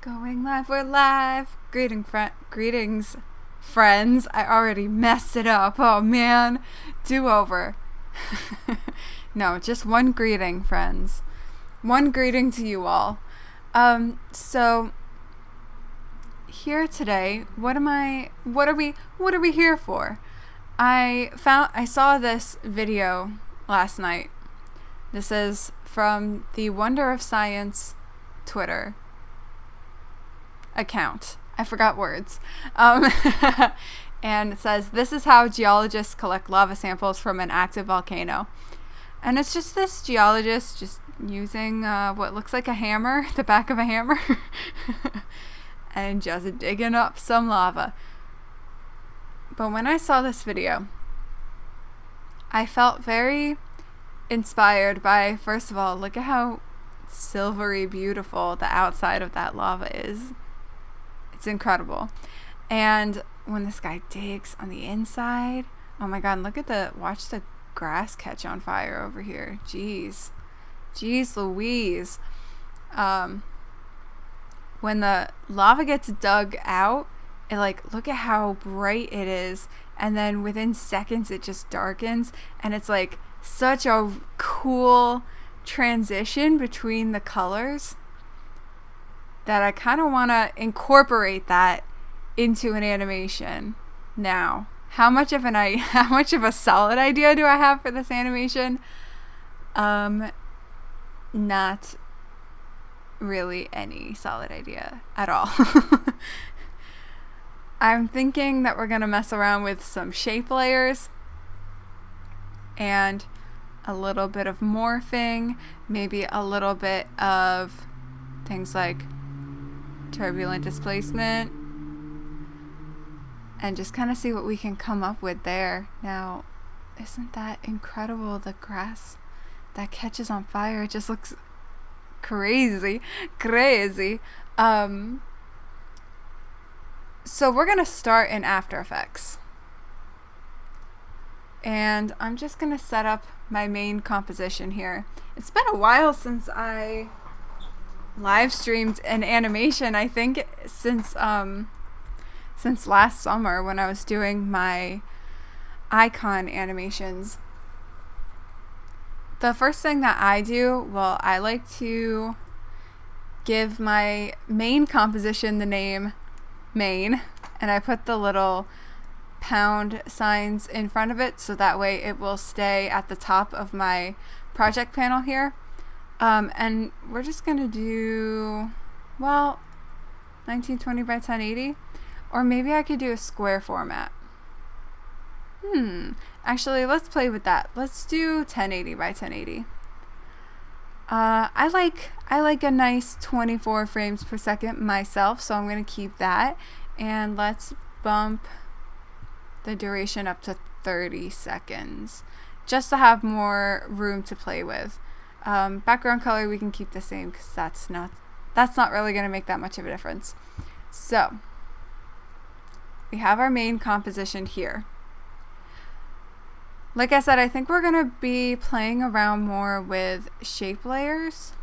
Going live, we're live. Greetings, friends. I already messed it up. Oh man, do over. No, just one greeting, friends. One greeting to you all. So here today, what are we here for? I saw this video last night. This is from the Wonder of Science Twitter account. I forgot words. And it says, "This is how geologists collect lava samples from an active volcano." And it's just this geologist just using what looks like a hammer, the back of a hammer, and just digging up some lava. But when I saw this video, I felt very inspired by, first of all, look at how silvery beautiful the outside of that lava is. It's incredible. And when this guy digs on the inside, oh my god, watch the grass catch on fire over here. Jeez Louise. When the lava gets dug out, look at how bright it is, and then within seconds it just darkens, and it's like such a cool transition between the colors that I kind of want to incorporate that into an animation. Now, how much of a solid idea do I have for this animation? Not really any solid idea at all. I'm thinking that we're gonna mess around with some shape layers and a little bit of morphing, maybe a little bit of things like turbulent displacement, and just kind of see what we can come up with there. Now, isn't that incredible? The grass that catches on fire, it just looks crazy. So we're gonna start in After Effects, and I'm just gonna set up my main composition here. It's been a while since I live streamed an animation. I think since last summer when I was doing my icon animations. The first thing that I do, I like to give my main composition the name main, and I put the little pound signs in front of it so that way it will stay at the top of my project panel here. And we're just gonna do 1920 by 1080, or maybe I could do a square format. Actually, let's play with that. Let's do 1080 by 1080. I like a nice 24 frames per second myself, so I'm gonna keep that, and let's bump the duration up to 30 seconds just to have more room to play with. Background color we can keep the same because that's not really gonna make that much of a difference. So we have our main composition here. Like I said, I think we're gonna be playing around more with shape layers.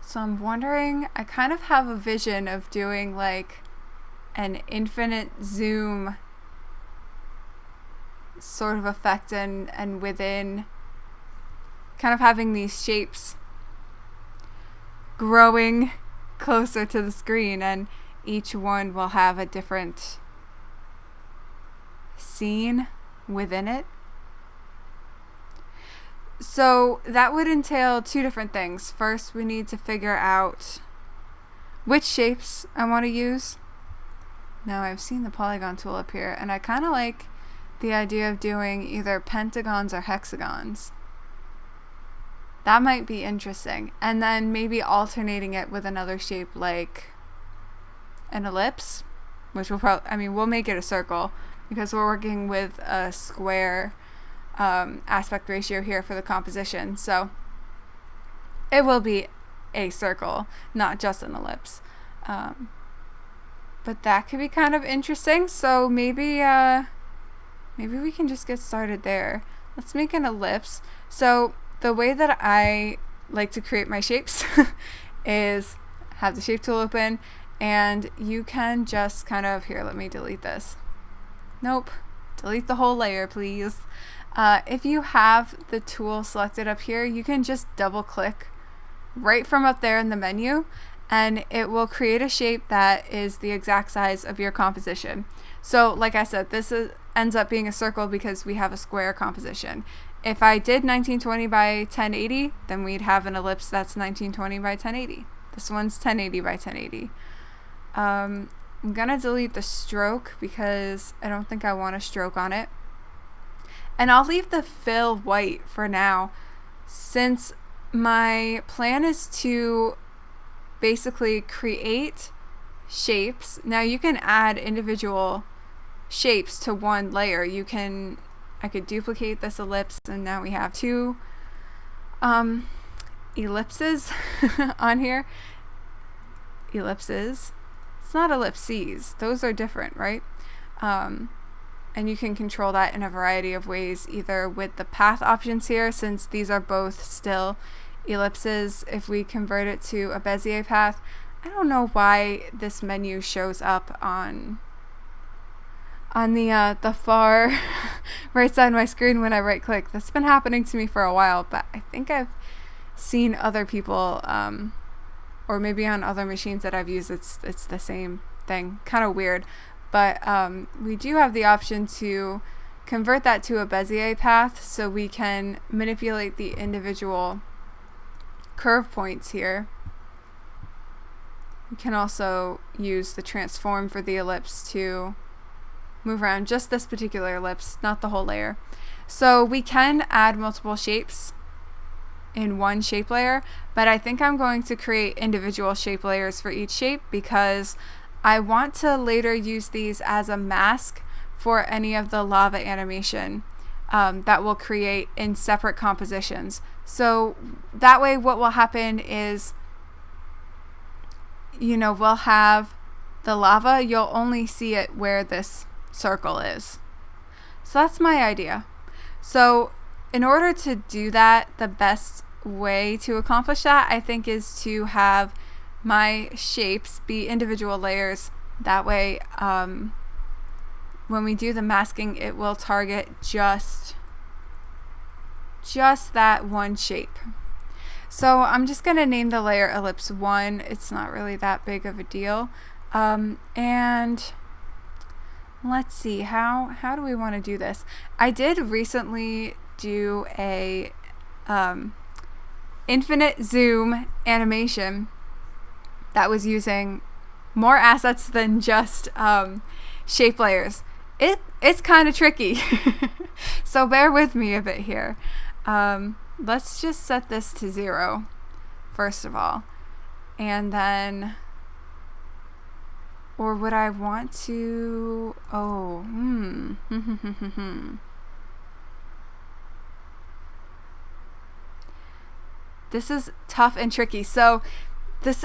So I'm wondering, I kind of have a vision of doing like an infinite zoom sort of effect, and within kind of having these shapes growing closer to the screen, and each one will have a different scene within it. So that would entail two different things. First, we need to figure out which shapes I want to use. Now, I've seen the polygon tool up here, and I kind of like the idea of doing either pentagons or hexagons. That might be interesting. And then maybe alternating it with another shape like an ellipse, which we'll make it a circle because we're working with a square aspect ratio here for the composition. So it will be a circle, not just an ellipse. But that could be kind of interesting. So maybe we can just get started there. Let's make an ellipse. So the way that I like to create my shapes is have the shape tool open, and you can just kind of, here, let me delete this. Nope, delete the whole layer, please. If you have the tool selected up here, you can just double click right from up there in the menu, and it will create a shape that is the exact size of your composition. So like I said, ends up being a circle because we have a square composition. If I did 1920 by 1080, then we'd have an ellipse that's 1920 by 1080. This one's 1080 by 1080. I'm gonna delete the stroke because I don't think I want a stroke on it. And I'll leave the fill white for now, since my plan is to basically create shapes. Now you can add individual shapes to one layer. I could duplicate this ellipse, and now we have two ellipses on here. Ellipses. It's not ellipses. Those are different, right? And you can control that in a variety of ways, either with the path options here, since these are both still ellipses. If we convert it to a Bezier path, I don't know why this menu shows up on the far right side of my screen when I right click. That's been happening to me for a while, but I think I've seen other people, or maybe on other machines that I've used, it's the same thing. Kind of weird. But we do have the option to convert that to a Bezier path, so we can manipulate the individual curve points here. We can also use the transform for the ellipse to move around just this particular ellipse, not the whole layer. So we can add multiple shapes in one shape layer, but I think I'm going to create individual shape layers for each shape because I want to later use these as a mask for any of the lava animation that we'll create in separate compositions. So that way what will happen is, we'll have the lava, you'll only see it where this circle is. So that's my idea. So in order to do that, the best way to accomplish that, I think, is to have my shapes be individual layers. That way, when we do the masking, it will target just that one shape. So I'm just going to name the layer ellipse 1. It's not really that big of a deal. And let's see, how do we want to do this? I did recently do a infinite zoom animation that was using more assets than just shape layers. It's kind of tricky, so bear with me a bit here. Let's just set this to 0 first of all, and then, or would I want to, This is tough and tricky. So this,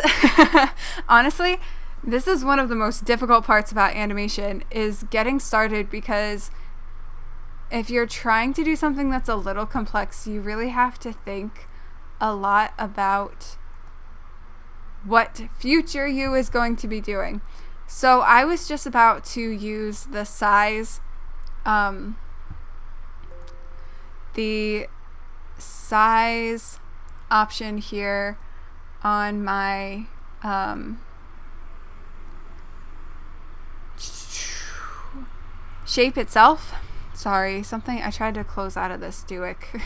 honestly, this is one of the most difficult parts about animation, is getting started, because if you're trying to do something that's a little complex, you really have to think a lot about what future you is going to be doing. So I was just about to use the size option here on my shape itself. Sorry, I tried to close out of this Duick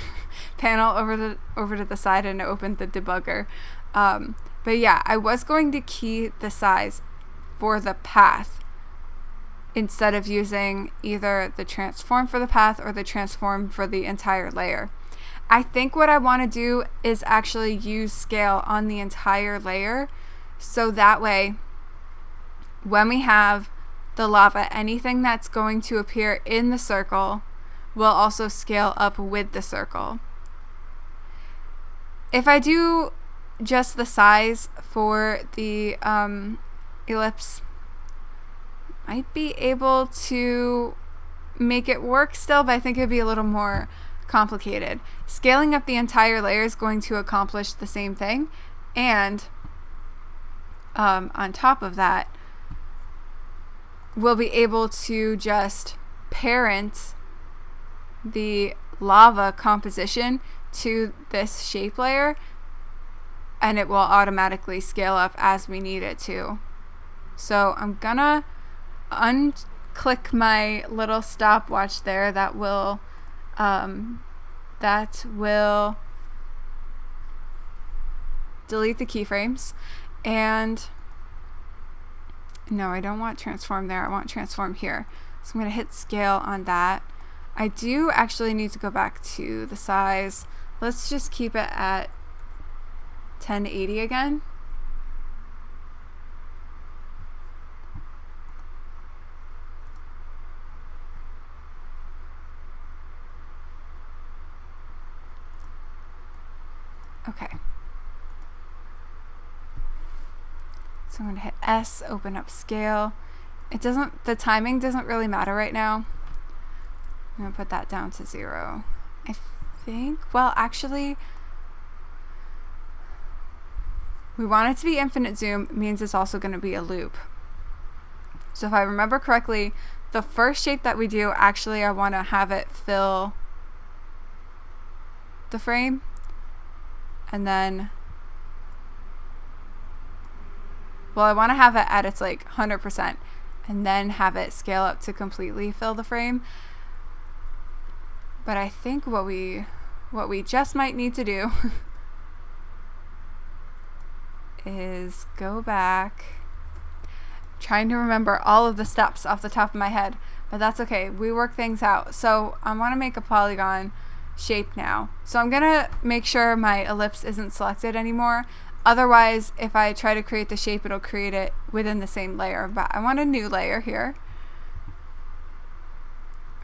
panel over to the side, and it opened the debugger. But yeah, I was going to key the size for the path instead of using either the transform for the path or the transform for the entire layer. I think what I want to do is actually use scale on the entire layer, so that way when we have the lava, anything that's going to appear in the circle will also scale up with the circle. If I do just the size for the ellipse, might be able to make it work still, but I think it'd be a little more complicated. Scaling up the entire layer is going to accomplish the same thing, and on top of that, we'll be able to just parent the lava composition to this shape layer, and it will automatically scale up as we need it to. So I'm gonna unclick my little stopwatch there that will delete the keyframes. And no, I don't want transform there, I want transform here. So I'm going to hit scale on that. I do actually need to go back to the size. Let's just keep it at 1080 again. Okay. So I'm going to hit S, open up scale. The timing doesn't really matter right now. I'm going to put that down to 0. I think, well, actually, we want it to be infinite zoom, means it's also going to be a loop. So if I remember correctly, the first shape that we do, actually, I want to have it fill the frame. And then, well, I want to have it at its like 100% and then have it scale up to completely fill the frame. But I think what we just might need to do is go back. I'm trying to remember all of the steps off the top of my head, but that's okay. We work things out. So I want to make a polygon shape now. So I'm gonna make sure my ellipse isn't selected anymore. Otherwise, if I try to create the shape, it'll create it within the same layer. But I want a new layer here.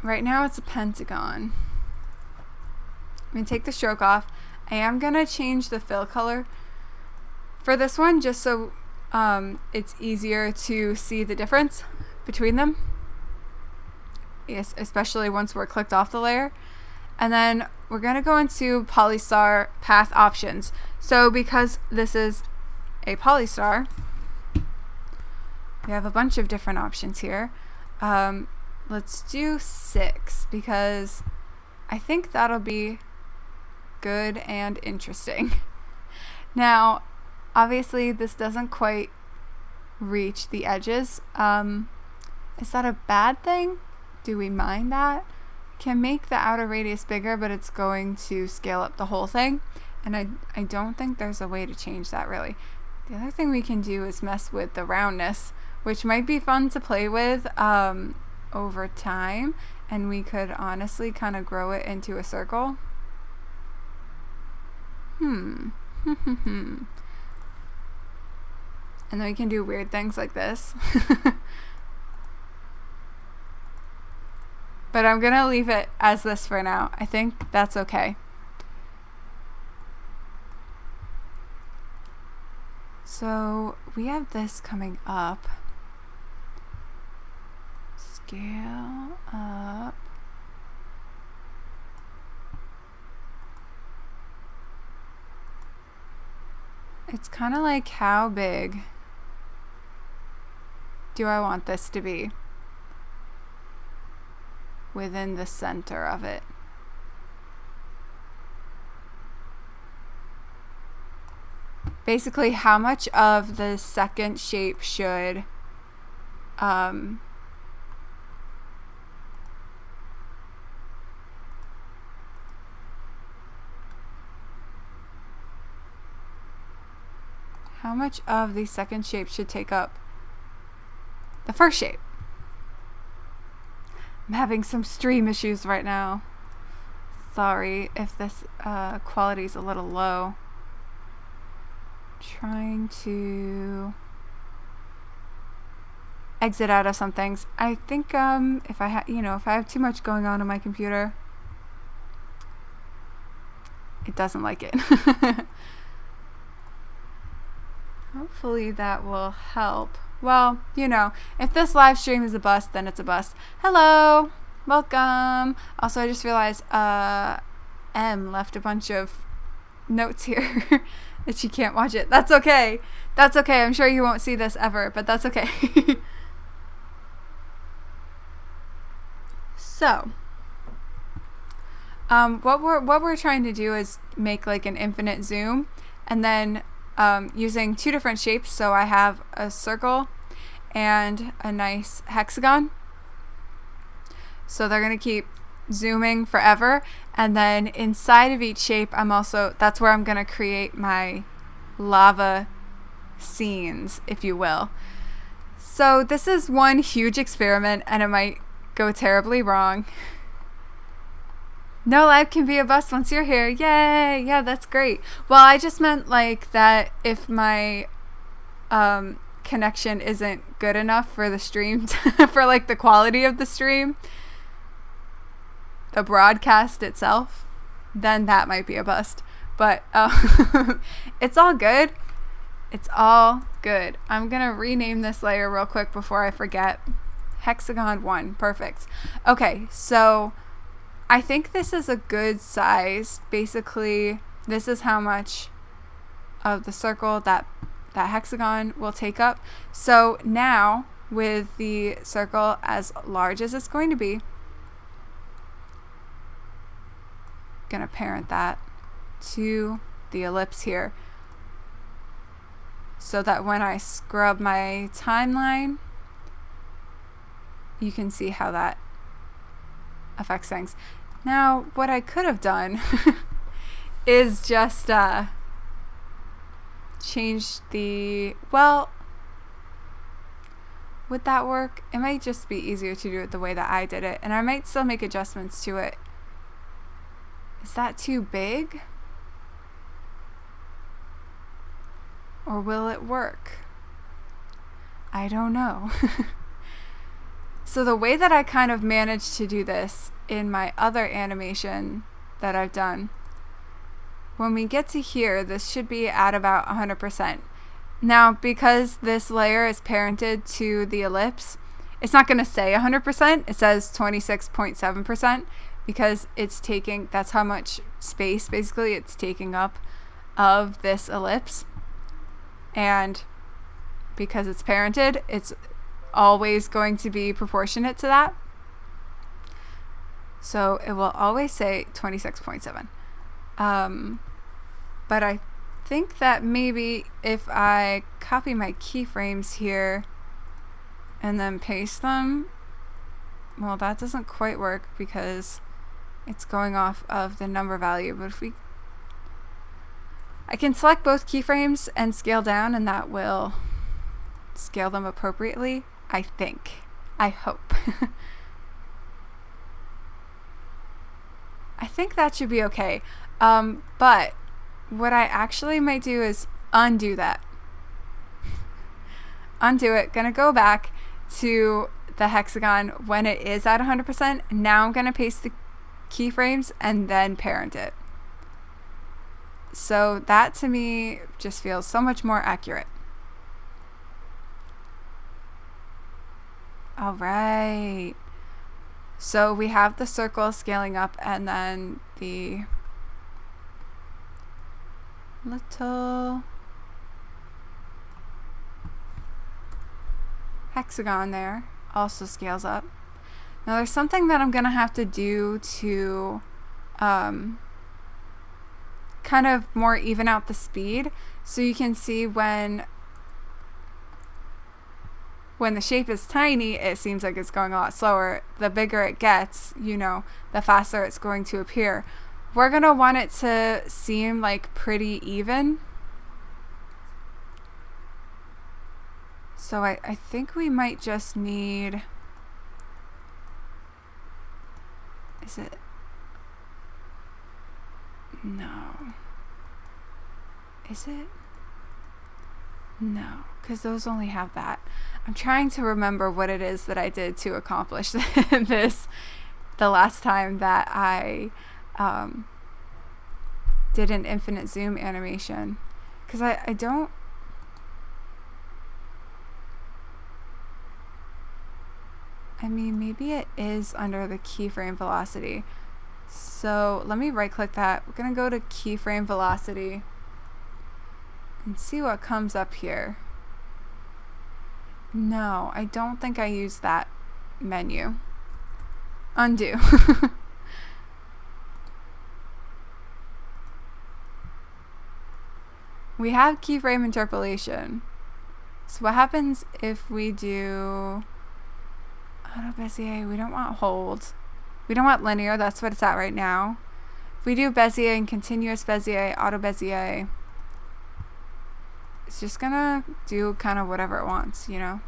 Right now it's a pentagon. I'm gonna take the stroke off. I am gonna change the fill color for this one just so it's easier to see the difference between them. Yes, especially once we're clicked off the layer. And then we're going to go into Polystar path options. So because this is a Polystar, we have a bunch of different options here. Let's do 6 because I think that'll be good and interesting. Now, obviously this doesn't quite reach the edges. Is that a bad thing? Do we mind that? Can make the outer radius bigger, but it's going to scale up the whole thing, and I don't think there's a way to change that really. The other thing we can do is mess with the roundness, which might be fun to play with over time, and we could honestly kind of grow it into a circle. And then we can do weird things like this. But I'm going to leave it as this for now. I think that's okay. So we have this coming up. Scale up. It's kind of like, how big do I want this to be within the center of it? Basically, how much of the second shape should how much of the second shape should take up the first shape? I'm having some stream issues right now. Sorry if this quality is a little low. Trying to exit out of some things. I think if I have too much going on my computer, it doesn't like it. Hopefully that will help. Well, if this live stream is a bust, then it's a bust. Hello, welcome. Also, I just realized M left a bunch of notes here that you can't watch it. That's okay. That's okay. I'm sure you won't see this ever, but that's okay. So, what we're trying to do is make like an infinite zoom, and then using two different shapes. So I have a circle and a nice hexagon. So they're gonna keep zooming forever, and then inside of each shape that's where I'm gonna create my lava scenes, if you will. So this is one huge experiment, and it might go terribly wrong. No life can be a bust once you're here. Yay! Yeah, that's great. Well, I just meant like that if my connection isn't good enough for the stream for like the quality of the stream, the broadcast itself, then that might be a bust. But it's all good. It's all good. I'm gonna rename this layer real quick before I forget. Hexagon 1. Perfect. Okay, so I think this is a good size. Basically, this is how much of the circle that hexagon will take up. So now, with the circle as large as it's going to be, gonna parent that to the ellipse here, so that when I scrub my timeline, you can see how that affects things. Now, what I could have done is just change the, well, would that work? It might just be easier to do it the way that I did it, and I might still make adjustments to it. Is that too big? Or will it work? I don't know. So the way that I kind of managed to do this in my other animation that I've done, when we get to here, this should be at about 100%. Now, because this layer is parented to the ellipse, it's not going to say 100%. It says 26.7% because it's taking, that's how much space basically it's taking up of this ellipse. And because it's parented, it's always going to be proportionate to that. So it will always say 26.7. But I think that maybe if I copy my keyframes here and then paste them, well, that doesn't quite work because it's going off of the number value. But if I can select both keyframes and scale down, and that will scale them appropriately, I think. I hope. I think that should be okay. But what I actually might do is undo that. Undo it. Gonna go back to the hexagon when it is at 100%. Now I'm gonna paste the keyframes and then parent it. So that to me just feels so much more accurate. All right. So we have the circle scaling up and then the little hexagon there also scales up. Now there's something that I'm gonna have to do to kind of more even out the speed, so you can see when the shape is tiny, it seems like it's going a lot slower. The bigger it gets, you know, the faster it's going to appear. We're gonna want it to seem like pretty even. So I think we might just need, is it? No. Is it? No, because those only have that. I'm trying to remember what it is that I did to accomplish this the last time that I did an infinite zoom animation. Because I don't... I mean, maybe it is under the keyframe velocity. So let me right click that. We're going to go to keyframe velocity and see what comes up here. No, I don't think I used that menu. Undo. We have keyframe interpolation. So what happens if we do auto Bezier? We don't want hold. We don't want linear. That's what it's at right now. If we do Bezier and continuous Bezier, auto Bezier, it's just gonna do kind of whatever it wants, you know?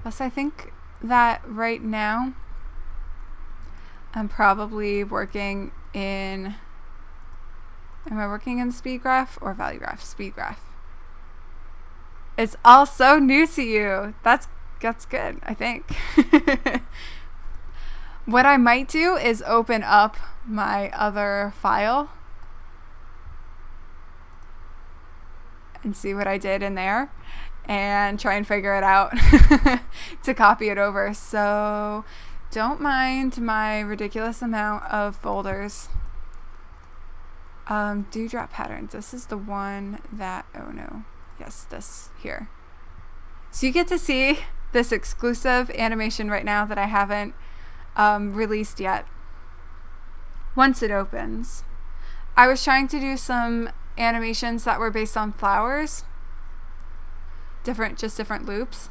Plus I think that right now I'm probably working in, am I working in the speed graph or value graph? Speed graph. It's all so new to you. That's good, I think. What I might do is open up my other file and see what I did in there and try and figure it out to copy it over. So don't mind my ridiculous amount of folders. Dewdrop patterns. This is the one that, oh no. Yes, this here. So you get to see this exclusive animation right now that I haven't released yet. Once it opens, I was trying to do some animations that were based on flowers, just different loops.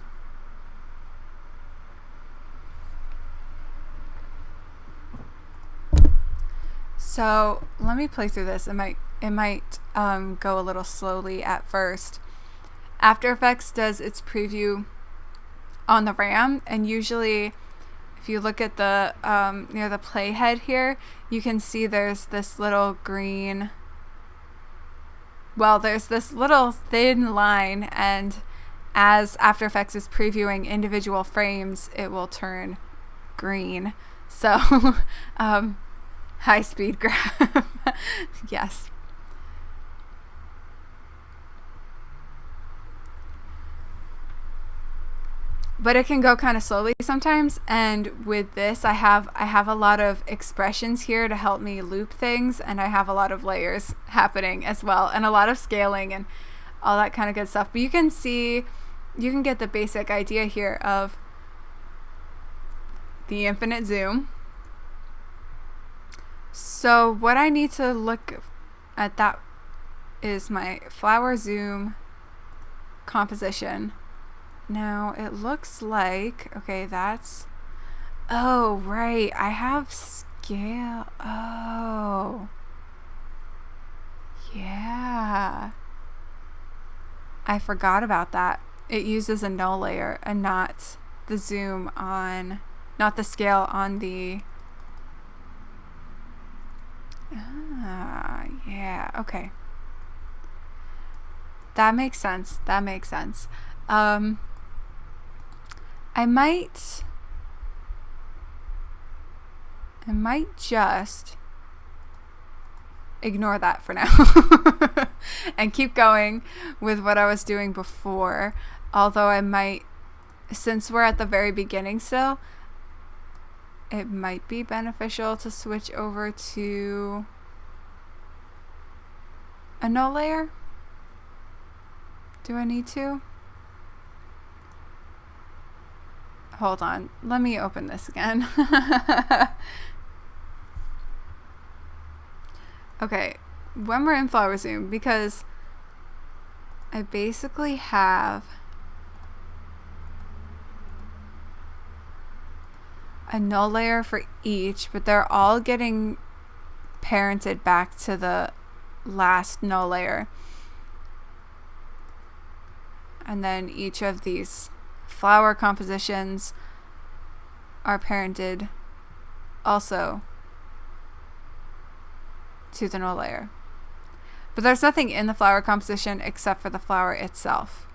So let me play through this. It might go a little slowly at first. After Effects does its preview on the RAM, and usually if you look at the near the playhead here, you can see there's this little green, well, there's this little thin line, and as After Effects is previewing individual frames, it will turn green. So high speed graph. Yes. But it can go kind of slowly sometimes, and with this I have a lot of expressions here to help me loop things, and I have a lot of layers happening as well, and a lot of scaling and all that kind of good stuff. But you can see, you can get the basic idea here of the infinite zoom. So what I need to look at that is my flower zoom composition. Now it looks like, okay, that's, oh, right, I have scale. Oh, yeah, I forgot about that. It uses a null layer and not the zoom on, not the scale on the, yeah, okay, that makes sense. That makes sense. I might just ignore that for now and keep going with what I was doing before. Although I might, since we're at the very beginning still, it might be beneficial to switch over to a null layer. Do I need to? Hold on, let me open this again. Okay, when we're in flower zoom, because I basically have a null layer for each, but they're all getting parented back to the last null layer. And then each of these flower compositions are parented also to the null layer. But there's nothing in the flower composition except for the flower itself.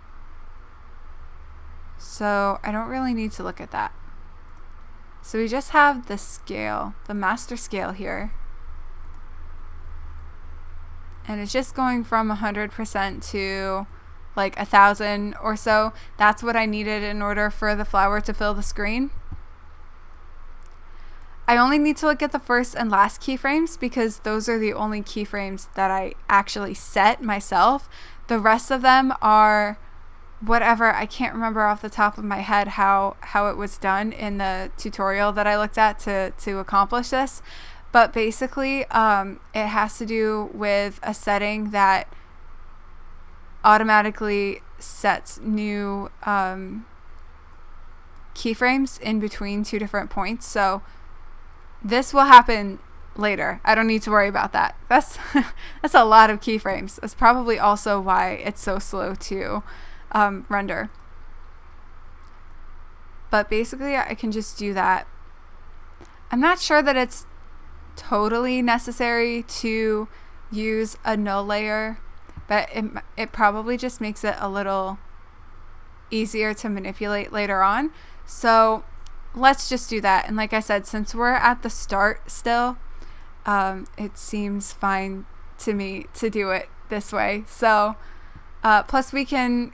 So I don't really need to look at that. So we just have the scale, the master scale here. And it's just going from 100% to like 1,000 or so. That's what I needed in order for the flower to fill the screen. I only need to look at the first and last keyframes because those are the only keyframes that I actually set myself. The rest of them are whatever. I can't remember off the top of my head how it was done in the tutorial that I looked at to accomplish this. But basically, it has to do with a setting that automatically sets new keyframes in between two different points. So this will happen later. I don't need to worry about that. That's a lot of keyframes. That's probably also why it's so slow to render. But basically, I can just do that. I'm not sure that it's totally necessary to use a null layer, but it probably just makes it a little easier to manipulate later on. So let's just do that. And like I said, since we're at the start still, it seems fine to me to do it this way. So plus we can,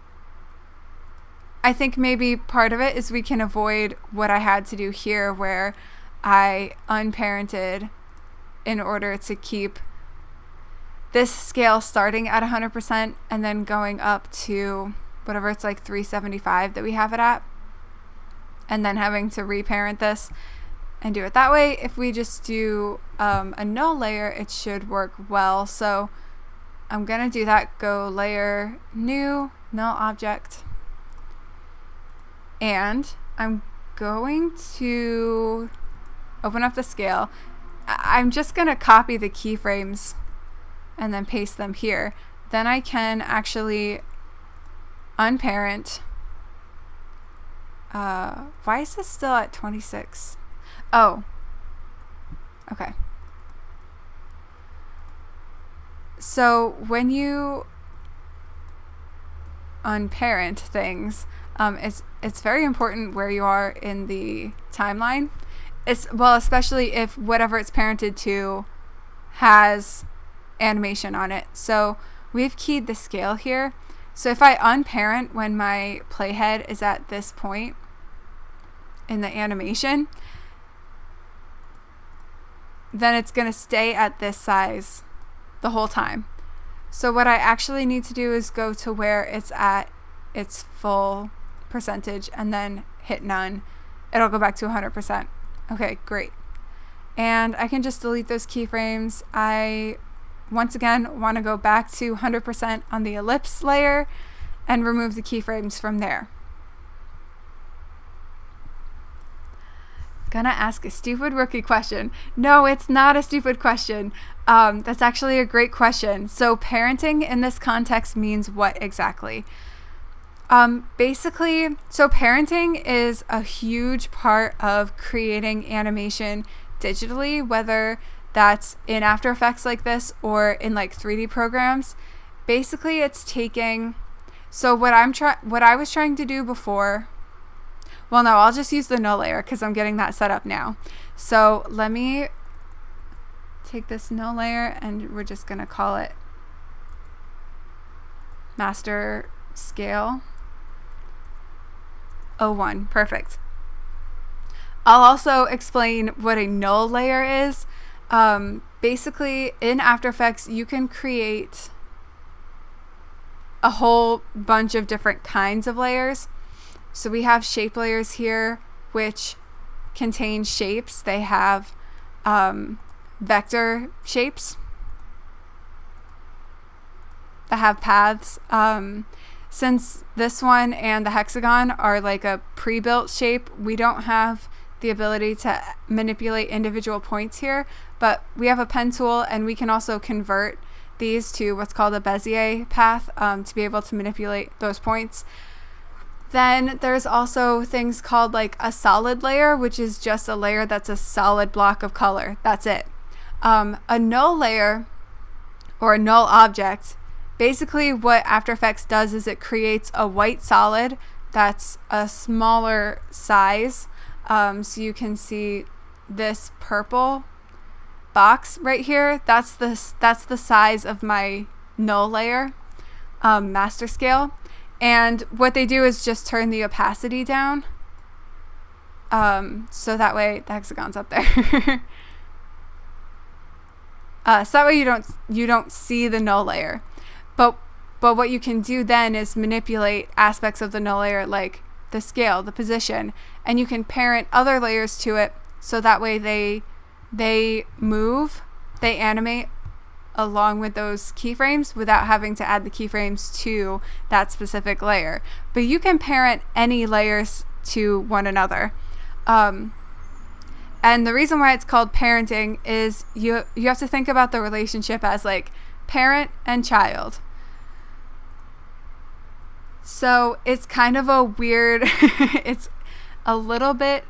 I think maybe part of it is we can avoid what I had to do here where I unparented in order to keep this scale starting at 100% and then going up to whatever it's like 375 that we have it at, and then having to reparent this and do it that way. If we just do a null layer, it should work well. So I'm gonna do that. Go layer, new, null object, and I'm going to open up the scale. I'm just gonna copy the keyframes and then paste them here. Then I can actually unparent. Why is this still at 26? Oh, okay. So when you unparent things, it's very important where you are in the timeline. Well, especially if whatever it's parented to has animation on it. So we've keyed the scale here. So if I unparent when my playhead is at this point in the animation, then it's going to stay at this size the whole time. So what I actually need to do is go to where it's at its full percentage and then hit none. It'll go back to 100%. Okay, great. And I can just delete those keyframes. I, once again, want to go back to 100% on the ellipse layer and remove the keyframes from there. Gonna ask a stupid rookie question. No, it's not a stupid question. That's actually a great question. So parenting in this context means what exactly? Basically, so parenting is a huge part of creating animation digitally, whether that's in After Effects like this or in like 3D programs. Basically, it's taking, so what I was trying to do before, well, no, I'll just use the null layer because I'm getting that set up now. So let me take this null layer and we're just gonna call it master scale 01. Perfect. I'll also explain what a null layer is. Basically, in After Effects, you can create a whole bunch of different kinds of layers. So we have shape layers here, which contain shapes. They have vector shapes that have paths. Since this one and the hexagon are like a pre-built shape, we don't have the ability to manipulate individual points here, but we have a pen tool and we can also convert these to what's called a Bezier path to be able to manipulate those points. Then there's also things called like a solid layer, which is just a layer that's a solid block of color. That's it. A null layer or a null object, basically what After Effects does is it creates a white solid that's a smaller size. So you can see this purple box right here. That's the size of my null layer, master scale. And what they do is just turn the opacity down So that way the hexagon's up there. So that way you don't see the null layer. But what you can do then is manipulate aspects of the null layer, like the scale, the position, and you can parent other layers to it, so that way they move, they animate along with those keyframes without having to add the keyframes to that specific layer. But you can parent any layers to one another. And the reason why it's called parenting is you have to think about the relationship as like parent and child. So it's kind of a weird, it's a little bit,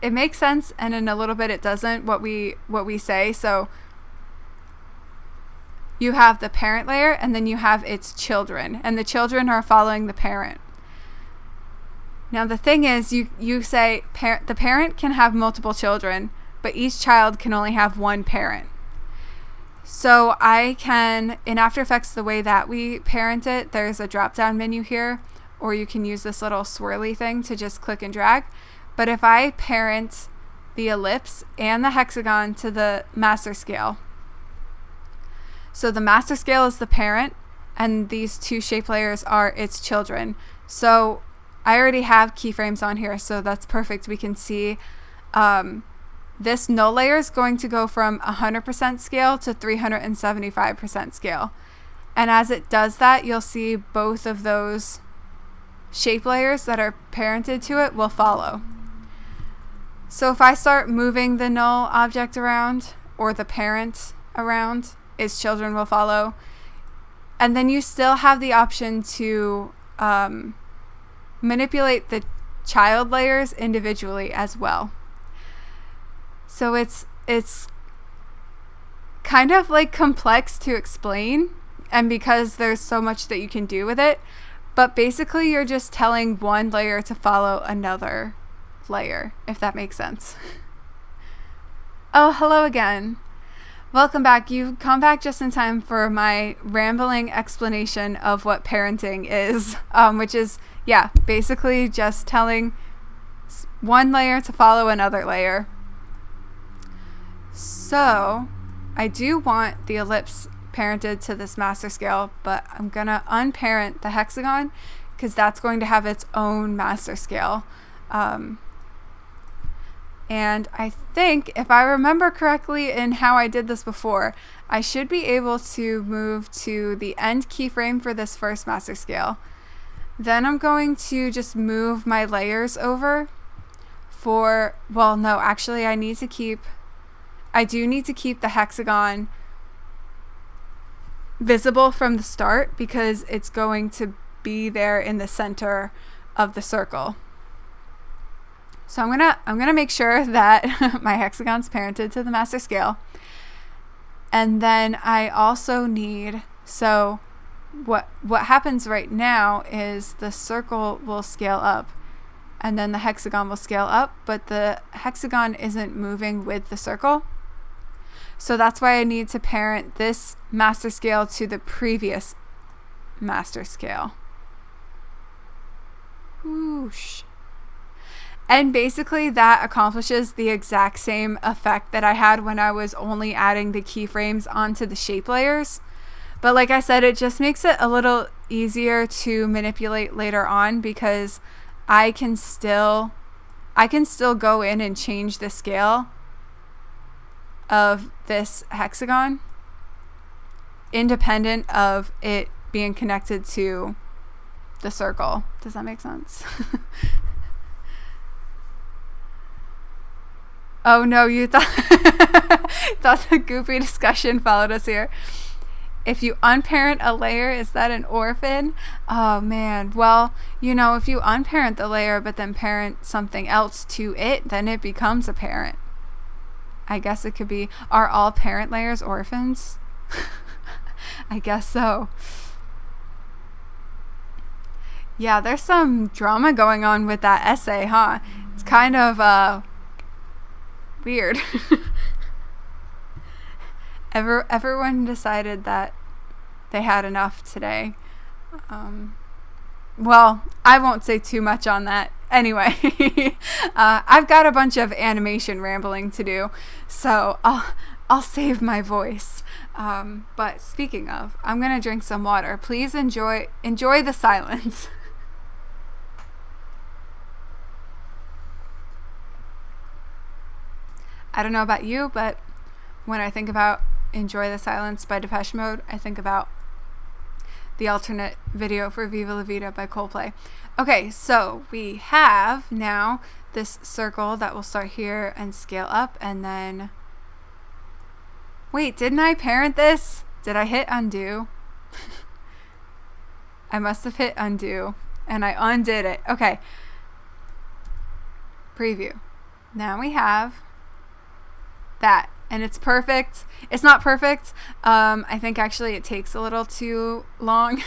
it makes sense, and in a little bit it doesn't, what we say. So you have the parent layer, and then you have its children, and the children are following the parent. Now the thing is, you say the parent can have multiple children, but each child can only have one parent. So I can, in After Effects, the way that we parent it, there's a drop down menu here, or you can use this little swirly thing to just click and drag. But if I parent the ellipse and the hexagon to the master scale, so the master scale is the parent, and these two shape layers are its children. So I already have keyframes on here, so that's perfect. We can see this null layer is going to go from 100% scale to 375% scale. And as it does that, you'll see both of those shape layers that are parented to it will follow. So if I start moving the null object around, or the parent around, its children will follow. And then you still have the option to manipulate the child layers individually as well. So it's kind of like complex to explain, and because there's so much that you can do with it, but basically you're just telling one layer to follow another layer, if that makes sense. Oh, hello again. Welcome back. You've come back just in time for my rambling explanation of what parenting is, which is, yeah, basically just telling one layer to follow another layer. So I do want the ellipse parented to this master scale, but I'm gonna unparent the hexagon because that's going to have its own master scale. And I think, if I remember correctly in how I did this before, I should be able to move to the end keyframe for this first master scale. Then I'm going to just move my layers over for, well, no, actually I do need to keep the hexagon visible from the start because it's going to be there in the center of the circle. So I'm gonna make sure that my hexagon's parented to the master scale. And then I also need, so what happens right now is the circle will scale up and then the hexagon will scale up, but the hexagon isn't moving with the circle. So that's why I need to parent this master scale to the previous master scale. Whoosh. And basically that accomplishes the exact same effect that I had when I was only adding the keyframes onto the shape layers. But like I said, it just makes it a little easier to manipulate later on because I can still go in and change the scale of this hexagon independent of it being connected to the circle. Does that make sense? Oh no, you thought the goofy discussion followed us here. If you unparent a layer, is that an orphan? Oh man, well, if you unparent the layer but then parent something else to it, then it becomes a parent. I guess it could be, are all parent layers orphans? I guess so. Yeah, there's some drama going on with that essay, huh? It's kind of weird. Everyone decided that they had enough today. well, I won't say too much on that. Anyway, I've got a bunch of animation rambling to do, so I'll save my voice. But speaking of, I'm gonna drink some water. Please enjoy the silence. I don't know about you, but when I think about Enjoy the Silence by Depeche Mode, I think about the alternate video for Viva La Vida by Coldplay. Okay, so we have now this circle that will start here and scale up, and then... Wait, didn't I parent this? Did I hit undo? I must have hit undo, and I undid it. Okay. Preview. Now we have that, and it's perfect. It's not perfect. I think actually it takes a little too long.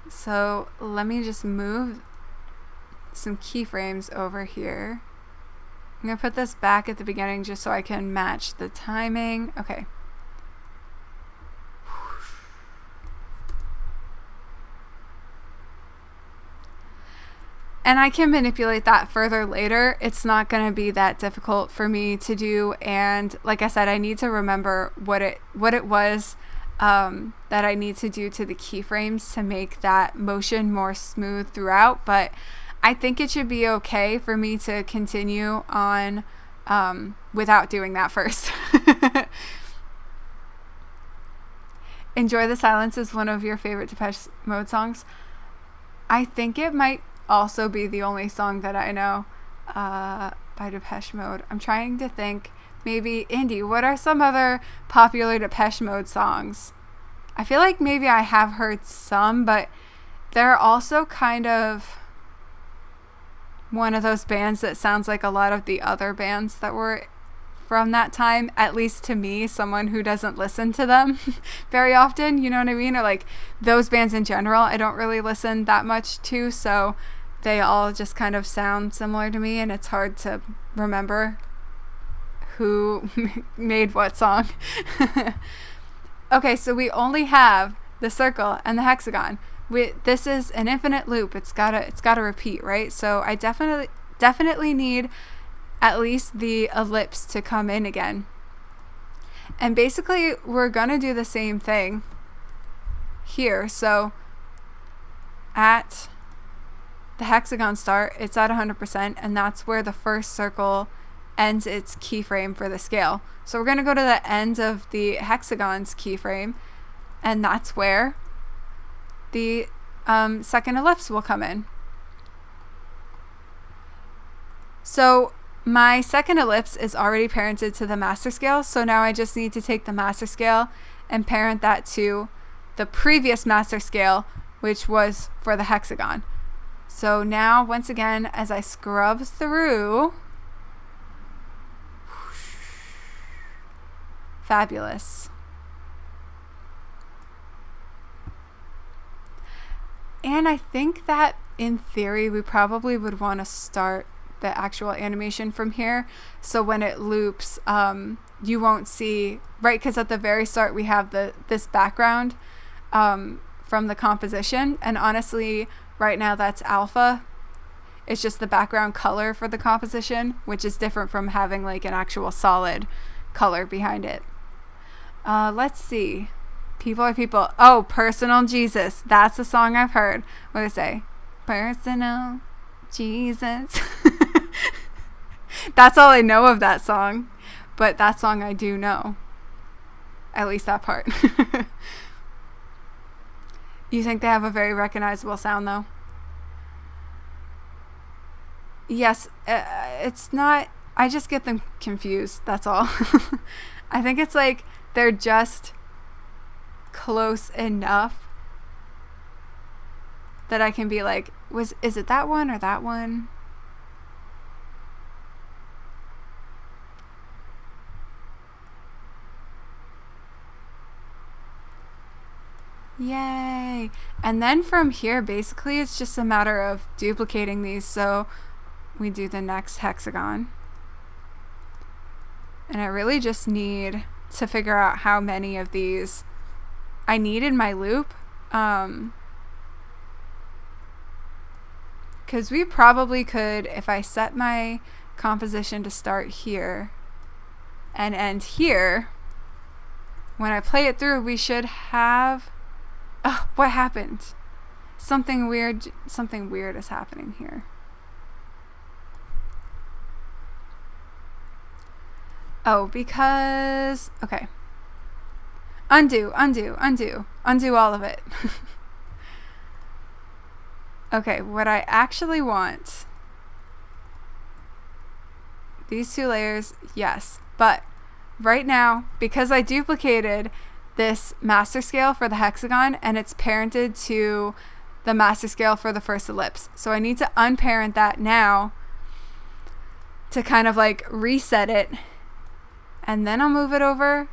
So let me just move some keyframes over here. I'm going to put this back at the beginning just so I can match the timing. Okay. And I can manipulate that further later. It's not going to be that difficult for me to do. And like I said, I need to remember what it was that I need to do to the keyframes to make that motion more smooth throughout. But I think it should be okay for me to continue on without doing that first. Enjoy the Silence is one of your favorite Depeche Mode songs. I think it might also be the only song that I know by Depeche Mode. I'm trying to think. Maybe, Indy, what are some other popular Depeche Mode songs? I feel like maybe I have heard some, but they're also kind of one of those bands that sounds like a lot of the other bands that were from that time, at least to me, someone who doesn't listen to them very often, you know what I mean? Or like those bands in general, I don't really listen that much to, so they all just kind of sound similar to me, and it's hard to remember who made what song. Okay, so we only have the circle and the hexagon. This is an infinite loop. It's gotta repeat, right? So I definitely need at least the ellipse to come in again. And basically, we're gonna do the same thing here. So at the hexagon start, it's at 100%, and that's where the first circle ends its keyframe for the scale. So we're going to go to the end of the hexagon's keyframe, and that's where the second ellipse will come in. So my second ellipse is already parented to the master scale, so now I just need to take the master scale and parent that to the previous master scale, which was for the hexagon. So now, once again, as I scrub through, fabulous. And I think that in theory, we probably would want to start the actual animation from here. So when it loops, you won't see, right? Because at the very start, we have this background from the composition. And honestly, right now that's alpha. It's just the background color for the composition, which is different from having like an actual solid color behind it. Let's see. People are people. Oh, Personal Jesus. That's a song I've heard. What do they say? Personal Jesus. That's all I know of that song. But that song I do know. At least that part. You think they have a very recognizable sound, though? Yes, it's not... I just get them confused, that's all. I think it's like they're just close enough that I can be like, is it that one or that one? Yay! And then from here, basically, it's just a matter of duplicating these. So we do the next hexagon. And I really just need to figure out how many of these I need in my loop. Because we probably could, if I set my composition to start here and end here, when I play it through, we should have... Oh, what happened? Something weird is happening here. Oh, because... Okay. Undo all of it. Okay, what I actually want... These two layers, yes. But right now, because I duplicated this master scale for the hexagon and it's parented to the master scale for the first ellipse. So I need to unparent that now to kind of like reset it. And then I'll move it over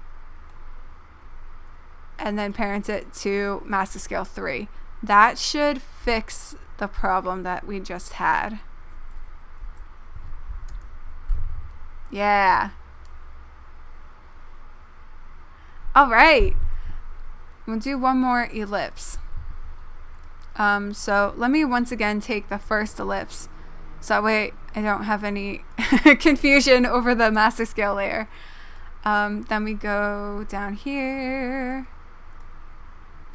and then parent it to master scale 3. That should fix the problem that we just had. Yeah. All right. We'll do one more ellipse. So let me once again take the first ellipse. So that way I don't have any confusion over the master scale layer. Then we go down here.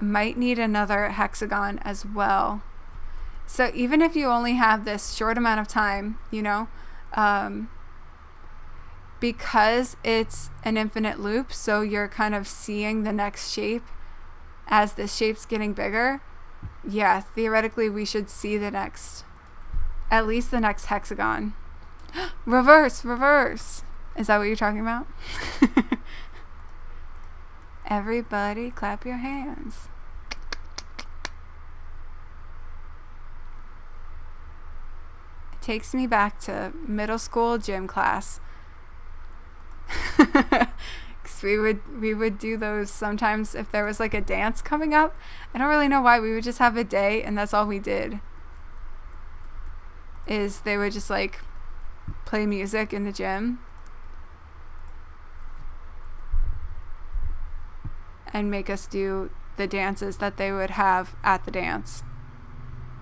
Might need another hexagon as well. So even if you only have this short amount of time, you know, because it's an infinite loop, so you're kind of seeing the next shape as this shape's getting bigger. Yeah, theoretically we should see the next, at least the next hexagon. Reverse. Is that what you're talking about? Everybody clap your hands. It takes me back to middle school gym class. Because we would do those sometimes if there was like a dance coming up. I don't really know why. We would just have a day and that's all we did. Is they would just like play music in the gym and make us do the dances that they would have at the dance.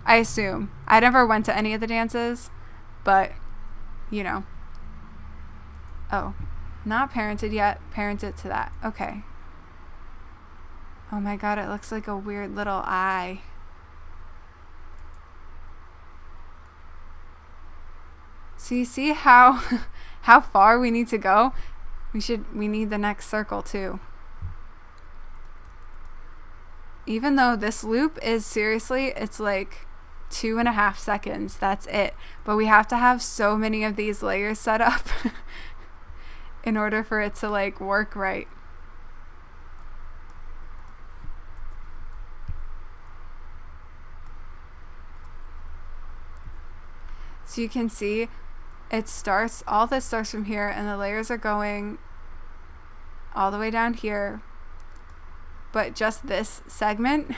I assume. I never went to any of the dances, but you know. Oh. Not parented yet. Parent it to that. Okay. Oh my god, it looks like a weird little eye. So you see how far we need to go? We need the next circle too. Even though this loop is seriously, it's like 2.5 seconds. That's it. But we have to have so many of these layers set up in order for it to like work right. So you can see it starts, all this starts from here and the layers are going all the way down here. But just this segment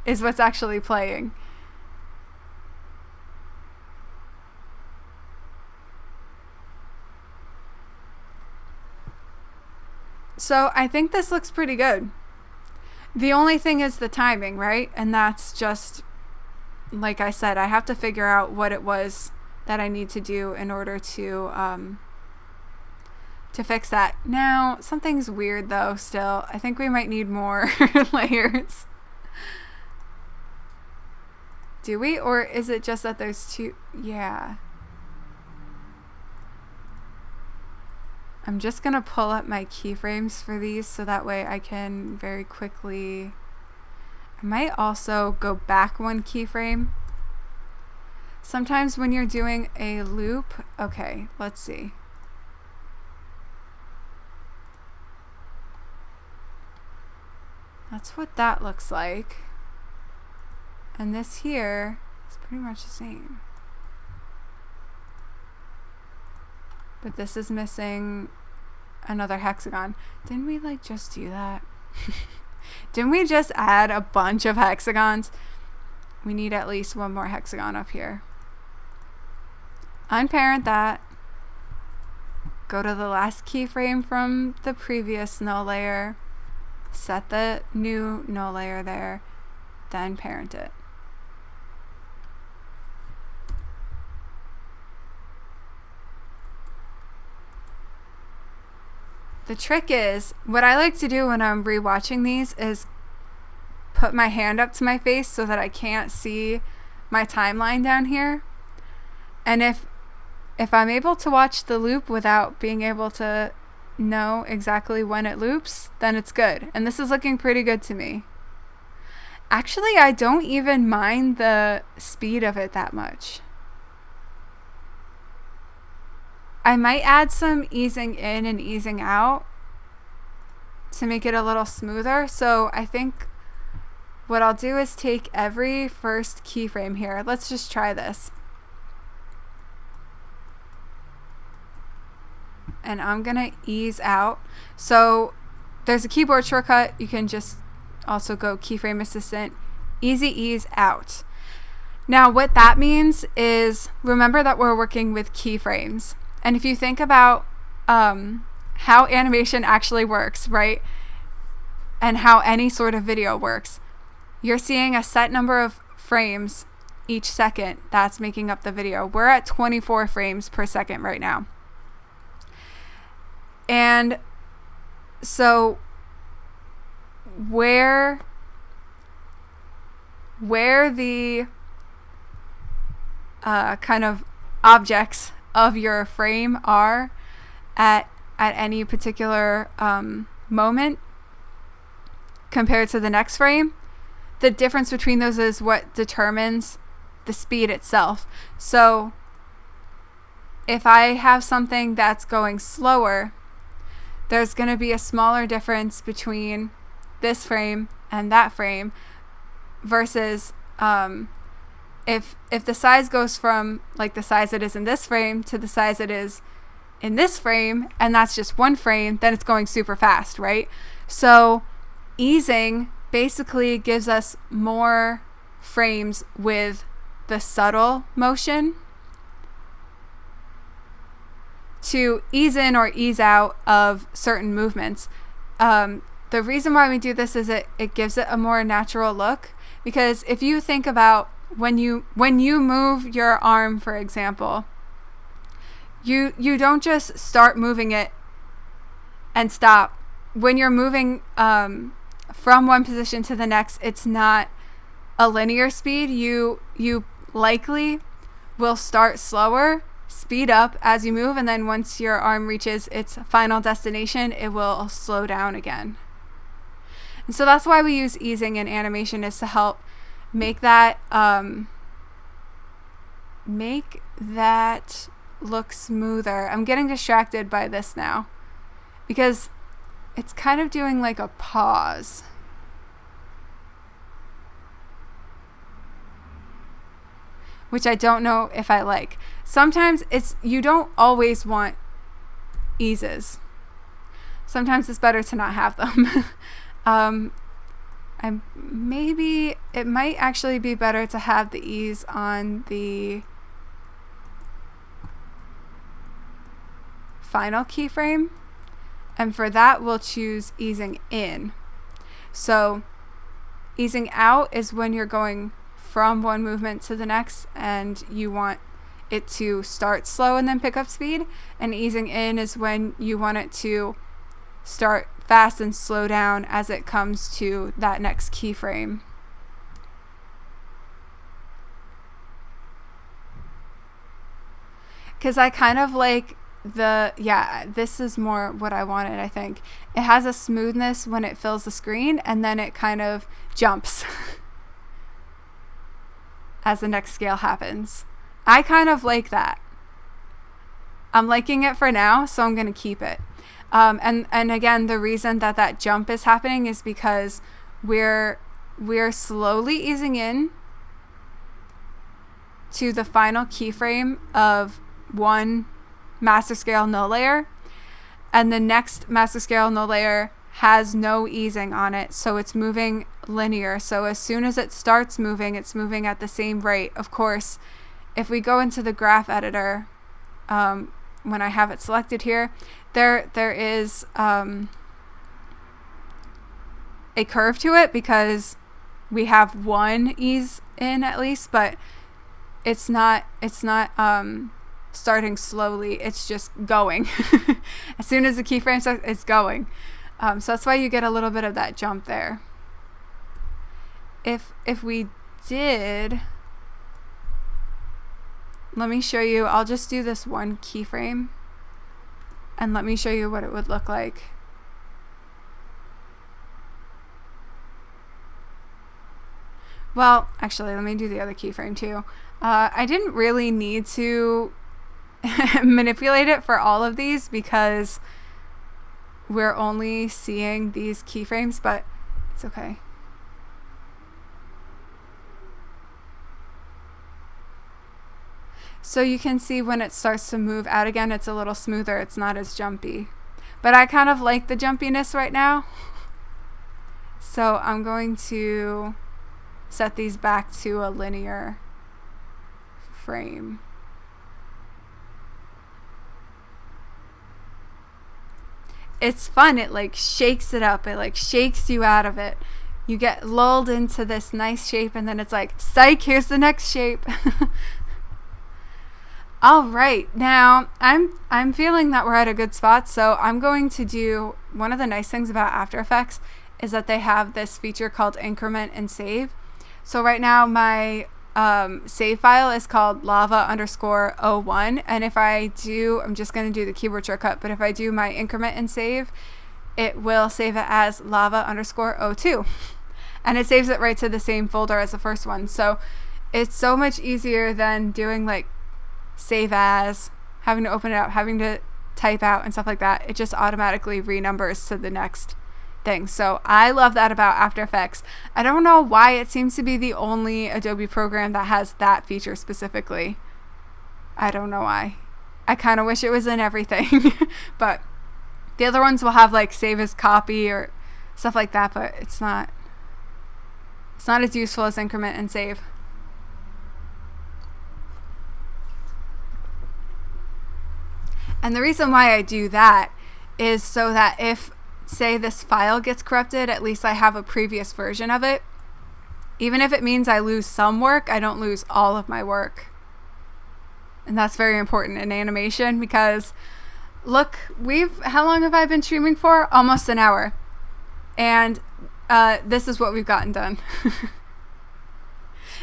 is what's actually playing. So I think this looks pretty good. The only thing is the timing, right? And that's just, like I said, I have to figure out what it was that I need to do in order to fix that. Now, something's weird though still. I think we might need more layers. Do we? Or is it just that there's two? Yeah. I'm just going to pull up my keyframes for these so that way I can very quickly... I might also go back one keyframe. Sometimes when you're doing a loop... Okay, let's see. That's what that looks like. And this here is pretty much the same. But this is missing another hexagon. Didn't we like just do that? Didn't we just add a bunch of hexagons? We need at least one more hexagon up here. Unparent that. Go to the last keyframe from the previous null layer. Set the new null layer there. then parent it. The trick is, what I like to do when I'm rewatching these is put my hand up to my face so that I can't see my timeline down here. And if I'm able to watch the loop without being able to know exactly when it loops, then it's good. And this is looking pretty good to me. Actually, I don't even mind the speed of it that much. I might add some easing in and easing out to make it a little smoother. So I think what I'll do is take every first keyframe here. Let's just try this. And I'm gonna ease out. So there's a keyboard shortcut. You can just also go keyframe assistant, easy ease out. Now what that means is, remember that we're working with keyframes. And if you think about how animation actually works, right? And how any sort of video works, you're seeing a set number of frames each second that's making up the video. We're at 24 frames per second right now. And so where the kind of objects of your frame are at any particular moment compared to the next frame, the difference between those is what determines the speed itself. So if I have something that's going slower, there's going to be a smaller difference between this frame and that frame versus if the size goes from like the size it is in this frame to the size it is in this frame, and that's just one frame, then it's going super fast, right? So easing basically gives us more frames with the subtle motion to ease in or ease out of certain movements. The reason why we do this is it gives it a more natural look, because if you think about when you move your arm, for example, you don't just start moving it and stop. When you're moving from one position to the next, it's not a linear speed. You likely will start slower, speed up as you move, and then once your arm reaches its final destination, it will slow down again. And so that's why we use easing in animation, is to help make that look smoother. I'm getting distracted by this now because it's kind of doing like a pause. Which I don't know if I like. Sometimes you don't always want eases. Sometimes it's better to not have them. Maybe it might actually be better to have the ease on the final keyframe, and for that we'll choose easing in. So easing out is when you're going from one movement to the next and you want it to start slow and then pick up speed, and easing in is when you want it to start fast and slow down as it comes to that next keyframe. Because I kind of like this is more what I wanted, I think. It has a smoothness when it fills the screen, and then it kind of jumps as the next scale happens. I kind of like that. I'm liking it for now, so I'm going to keep it. And again, the reason that jump is happening is because we're slowly easing in to the final keyframe of one master scale no layer, and the next master scale no layer has no easing on it, so it's moving linear. So as soon as it starts moving, it's moving at the same rate. Of course, if we go into the graph editor, when I have it selected here, there is a curve to it, because we have one ease in at least, but it's not starting slowly. It's just going. As soon as the keyframe starts, it's going. So that's why you get a little bit of that jump there. If we did, let me show you. I'll just do this one keyframe and let me show you what it would look like. Well, actually, let me do the other keyframe too. I didn't really need to manipulate it for all of these because we're only seeing these keyframes, but it's okay. So you can see when it starts to move out again, it's a little smoother. It's not as jumpy. But I kind of like the jumpiness right now. So I'm going to set these back to a linear frame. It's fun. It like shakes it up. It like shakes you out of it. You get lulled into this nice shape and then it's like, psych, here's the next shape. All right, now I'm feeling that we're at a good spot, so I'm going to do, one of the nice things about After Effects is that they have this feature called increment and save. So right now my save file is called lava_01, and if I do, I'm just going to do the keyboard shortcut, but if I do my increment and save, it will save it as lava_02, and it saves it right to the same folder as the first one. So it's so much easier than doing like save as, having to open it up, having to type out and stuff like that. It just automatically renumbers to the next thing. So I love that about After Effects. I don't know why it seems to be the only Adobe program that has that feature specifically. I don't know why. I kind of wish it was in everything. But the other ones will have like save as copy or stuff like that, but it's not as useful as increment and save. And the reason why I do that is so that if, say, this file gets corrupted, at least I have a previous version of it. Even if it means I lose some work, I don't lose all of my work. And that's very important in animation because, look, how long have I been streaming for? Almost an hour. And this is what we've gotten done.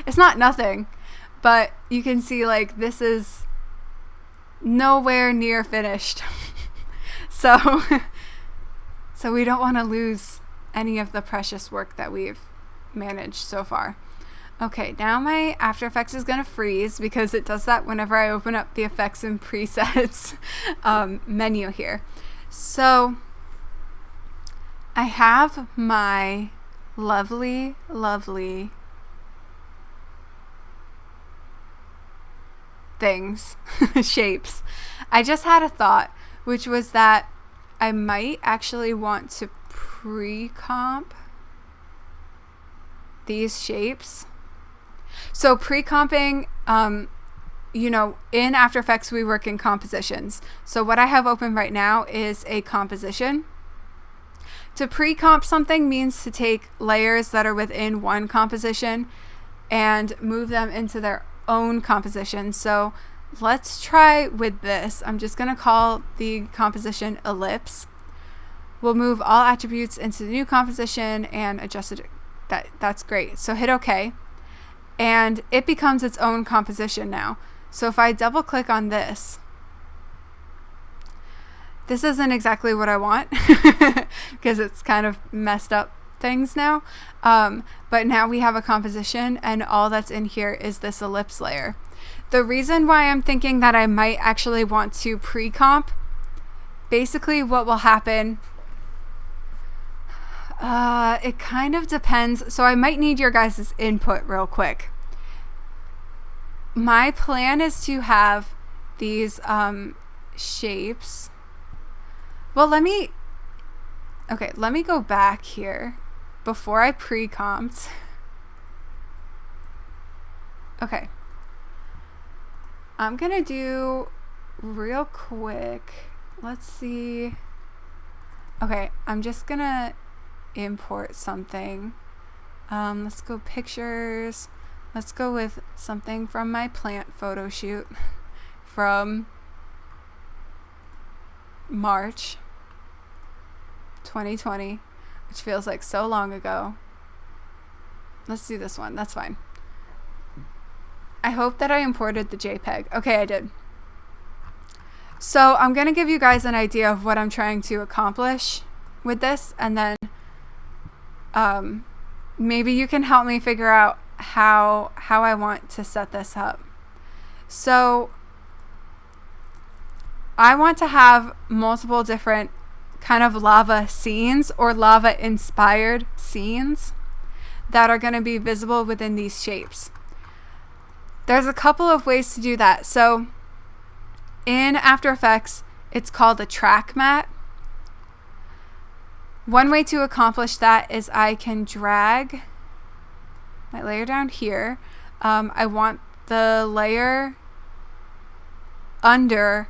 It's not nothing, but you can see like this is nowhere near finished. So we don't want to lose any of the precious work that we've managed so far. Okay, now my After Effects is going to freeze because it does that whenever I open up the effects and presets menu here. So I have my lovely things, shapes. I just had a thought, which was that I might actually want to pre-comp these shapes. So pre-comping, you know, in After Effects we work in compositions. So what I have open right now is a composition. To pre-comp something means to take layers that are within one composition and move them into their own composition. So let's try with this. I'm just going to call the composition ellipse. We'll move all attributes into the new composition and adjust it. That's great. So hit OK. And it becomes its own composition now. So if I double click on this isn't exactly what I want because it's kind of messed up things now. But now we have a composition and all that's in here is this ellipse layer. The reason why I'm thinking that I might actually want to pre-comp, basically what will happen, it kind of depends. So I might need your guys' input real quick. My plan is to have these shapes. Well, let me go back here before I pre-comped. Okay. I'm gonna do real quick. Let's see. Okay, I'm just gonna import something Let's go pictures. Let's go with something from my plant photo shoot from March 2020, which feels like so long ago. Let's do this one. That's fine. I hope that I imported the JPEG. Okay, I did. So I'm going to give you guys an idea of what I'm trying to accomplish with this, and then maybe you can help me figure out how I want to set this up. So I want to have multiple different kind of lava scenes or lava inspired scenes that are going to be visible within these shapes. There's a couple of ways to do that. So in After Effects, it's called a track matte. One way to accomplish that is I can drag my layer down here. I want the layer under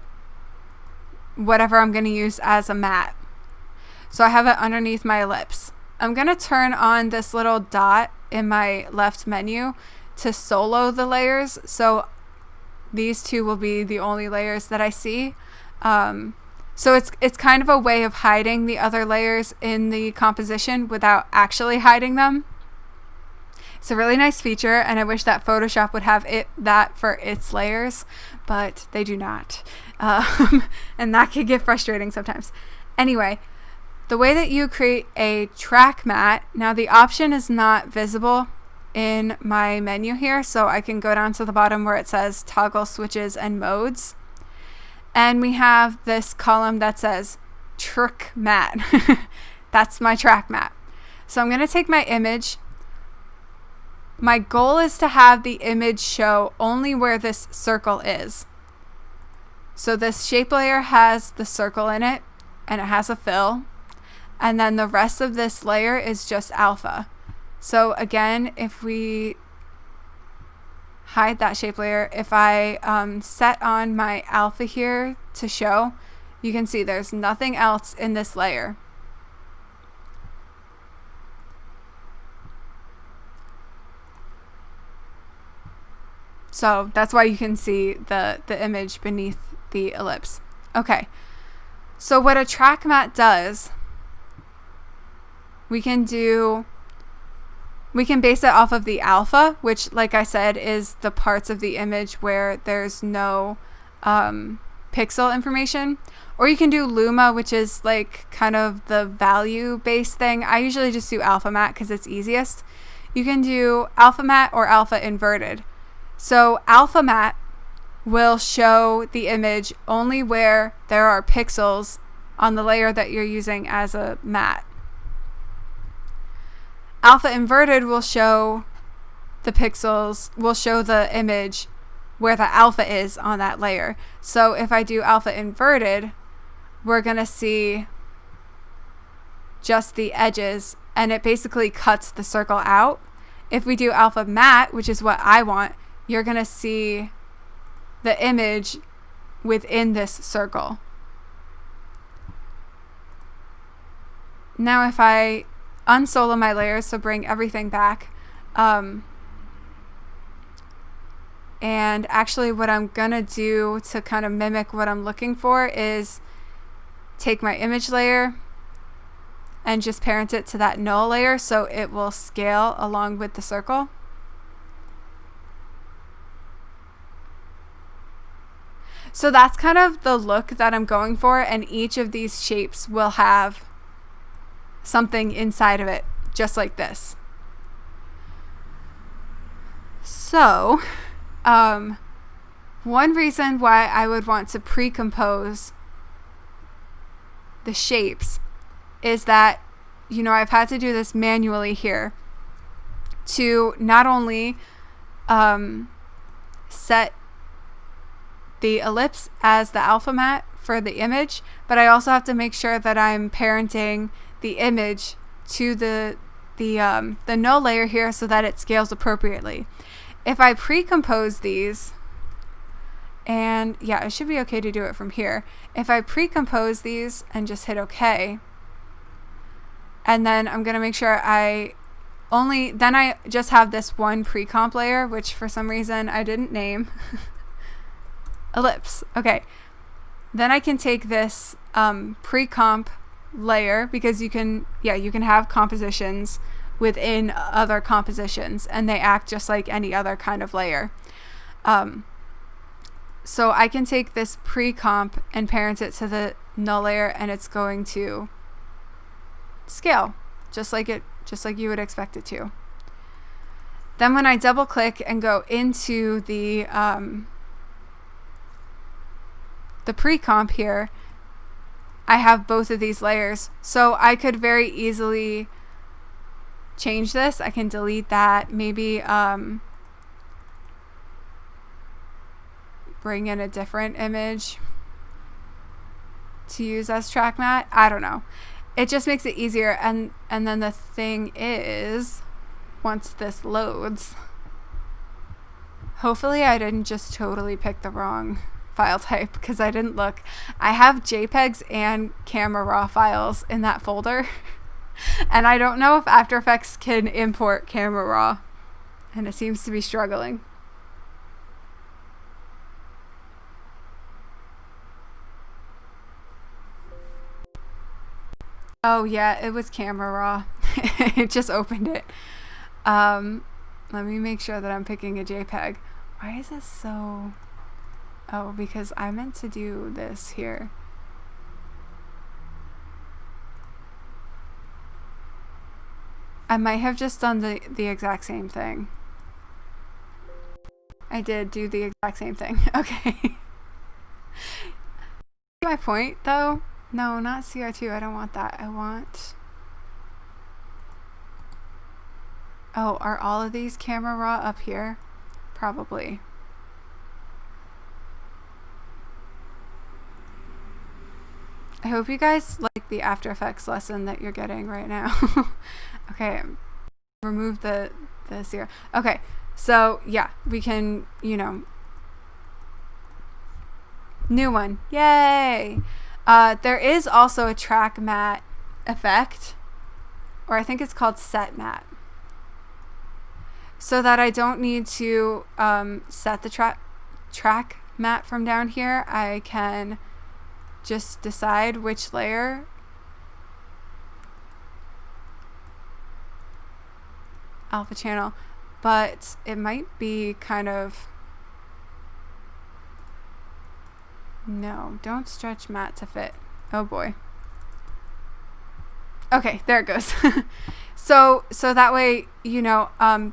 whatever I'm going to use as a matte. So I have it underneath my ellipse. I'm going to turn on this little dot in my left menu to solo the layers. So these two will be the only layers that I see. So it's kind of a way of hiding the other layers in the composition without actually hiding them. It's a really nice feature, and I wish that Photoshop would have that for its layers, but they do not. And that can get frustrating sometimes. Anyway, the way that you create a track matte, now the option is not visible in my menu here, so I can go down to the bottom where it says toggle switches and modes. And we have this column that says track matte. That's my track matte. So I'm going to take my image. My goal is to have the image show only where this circle is. So this shape layer has the circle in it, and it has a fill. And then the rest of this layer is just alpha. So again, if we hide that shape layer, if I set on my alpha here to show, you can see there's nothing else in this layer. So that's why you can see the image beneath the ellipse. Okay, so what a track matte does, we can base it off of the alpha, which, like I said, is the parts of the image where there's no pixel information. Or you can do Luma, which is like kind of the value-based thing. I usually just do alpha matte because it's easiest. You can do alpha matte or alpha inverted. So alpha matte will show the image only where there are pixels on the layer that you're using as a matte. Alpha inverted will show the pixels, will show the image where the alpha is on that layer. So if I do alpha inverted, we're going to see just the edges, and it basically cuts the circle out. If we do alpha matte, which is what I want, you're going to see the image within this circle. Now if I unsolo my layers, so bring everything back, and actually what I'm gonna do to kind of mimic what I'm looking for is take my image layer and just parent it to that null layer so it will scale along with the circle. So that's kind of the look that I'm going for, and each of these shapes will have something inside of it, just like this. So, one reason why I would want to pre-compose the shapes is that, you know, I've had to do this manually here to not only set the ellipse as the alpha matte for the image, but I also have to make sure that I'm parenting the image to the null layer here so that it scales appropriately. If I pre-compose these, and yeah, it should be okay to do it from here. If I pre-compose these and just hit OK, and then I'm going to make sure I only then I just have this one pre-comp layer, which for some reason I didn't name. Ellipse. Okay. Then I can take this pre-comp layer, because you can have compositions within other compositions, and they act just like any other kind of layer. So I can take this pre-comp and parent it to the null layer, and it's going to scale just like you would expect it to. Then when I double click and go into the pre-comp here, I have both of these layers. So I could very easily change this. I can delete that, maybe bring in a different image to use as track mat. I don't know. It just makes it easier. And then the thing is, once this loads, hopefully I didn't just totally pick the wrong file type, because I didn't look. I have JPEGs and camera raw files in that folder. And I don't know if After Effects can import camera raw, and it seems to be struggling. Oh yeah, it was camera raw. It just opened it. Let me make sure that I'm picking a JPEG. Why is this so... Oh, because I meant to do this here. I might have just done the exact same thing. I did do the exact same thing. Okay. My point though? No, not CR2. I don't want that. I want... Oh, are all of these camera raw up here? Probably. I hope you guys like the After Effects lesson that you're getting right now. Okay, remove the zero. Okay, so yeah, we can, new one. Yay! There is also a track mat effect, or I think it's called set mat, so that I don't need to set the track mat from down here. I can just decide which layer alpha channel, but it might be kind of... No, don't stretch mat to fit. Oh boy. Okay, there it goes. So that way,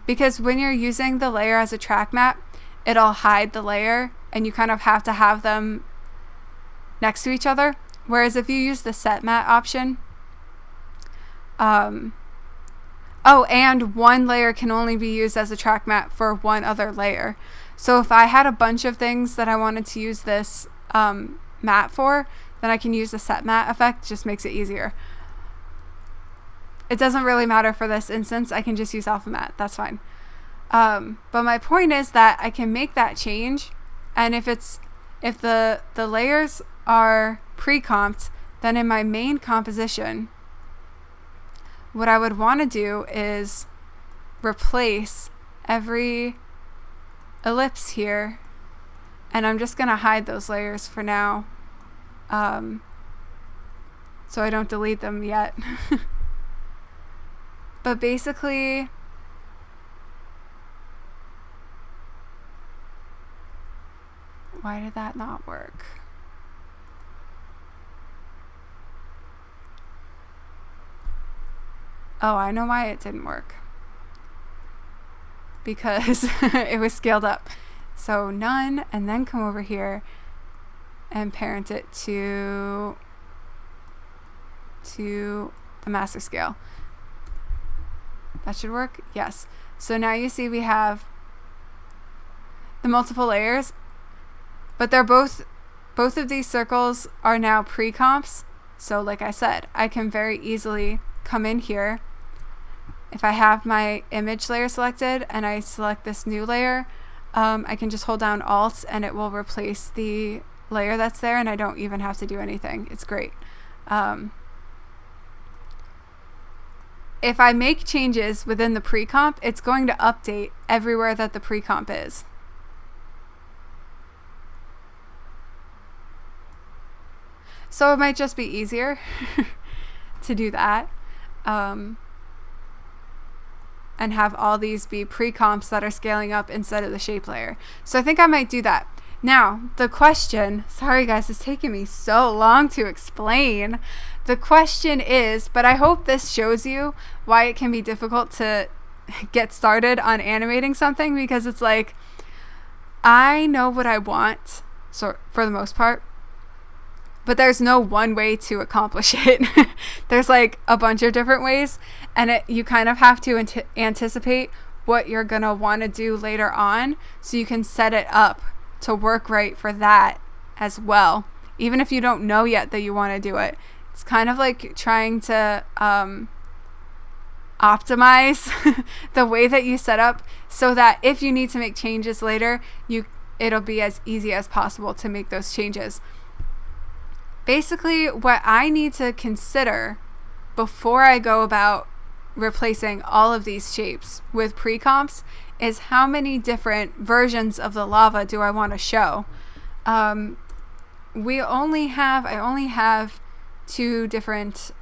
because when you're using the layer as a track mat, it'll hide the layer, and you kind of have to have them next to each other. Whereas if you use the set mat option, oh, and one layer can only be used as a track mat for one other layer. So if I had a bunch of things that I wanted to use this mat for, then I can use the set mat effect. Just makes it easier. It doesn't really matter for this instance. I can just use alpha mat. That's fine. But my point is that I can make that change, and if the layers are pre-comped, then in my main composition, what I would want to do is replace every ellipse here, and I'm just going to hide those layers for now, so I don't delete them yet. But basically, why did that not work? Oh, I know why it didn't work. Because it was scaled up. So none, and then come over here and parent it to the master scale. That should work? Yes. So now you see we have the multiple layers, but they're both of these circles are now pre-comps. So like I said, I can very easily come in here. If I have my image layer selected and I select this new layer, I can just hold down Alt and it will replace the layer that's there, and I don't even have to do anything. It's great. if I make changes within the pre-comp, it's going to update everywhere that the pre-comp is. So it might just be easier to do that. And have all these be pre-comps that are scaling up instead of the shape layer. So I think I might do that. Now, the question, sorry guys, it's taking me so long to explain. The question is, but I hope this shows you why it can be difficult to get started on animating something, because it's like, I know what I want, so for the most part, but there's no one way to accomplish it. There's like a bunch of different ways, and you kind of have to anticipate what you're gonna want to do later on, so you can set it up to work right for that as well, even if you don't know yet that you want to do it. It's kind of like trying to optimize the way that you set up, so that if you need to make changes later, it'll be as easy as possible to make those changes. Basically, what I need to consider before I go about replacing all of these shapes with pre-comps is how many different versions of the lava do I want to show. I only have 2 different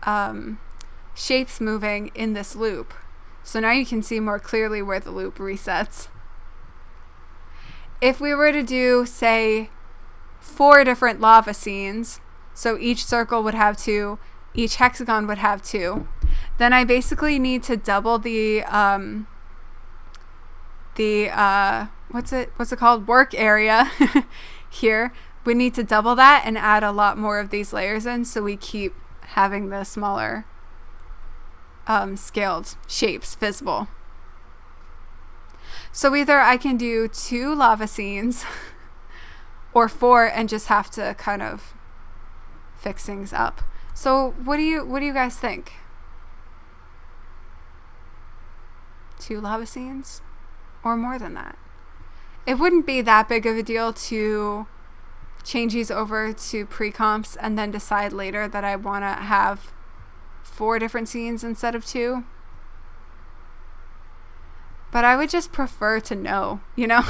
shapes moving in this loop. So now you can see more clearly where the loop resets. If we were to do, say, 4 different lava scenes, so each circle would have 2, each hexagon would have 2, then I basically need to double the what's it called, work area here. We need to double that and add a lot more of these layers in, so we keep having the smaller scaled shapes visible. So either I can do 2 lava scenes or 4 and just have to kind of fix things up. So what do you guys think? 2 lava scenes or more than that? It wouldn't be that big of a deal to change these over to pre-comps and then decide later that I want to have 4 different scenes instead of 2. But I would just prefer to know, you know?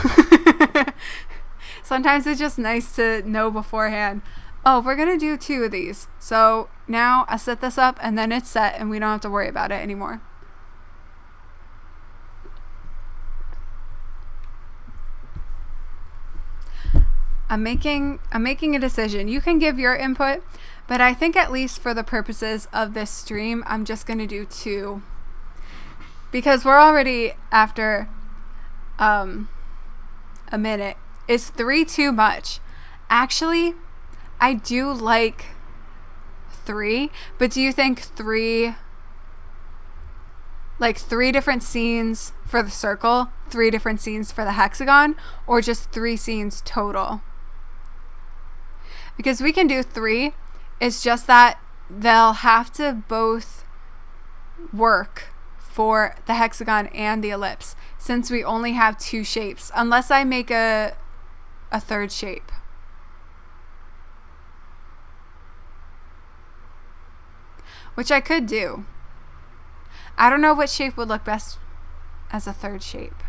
Sometimes it's just nice to know beforehand, oh, we're going to do 2 of these. So now I set this up and then it's set and we don't have to worry about it anymore. I'm making a decision. You can give your input, but I think at least for the purposes of this stream, I'm just going to do 2. Because we're already after a minute. Is 3 too much? Actually, I do like 3, but do you think 3 different scenes for the circle, 3 different scenes for the hexagon, or just 3 scenes total? Because we can do 3, it's just that they'll have to both work for the hexagon and the ellipse, since we only have 2 shapes, unless I make a 3rd shape. Which I could do. I don't know what shape would look best as a 3rd shape.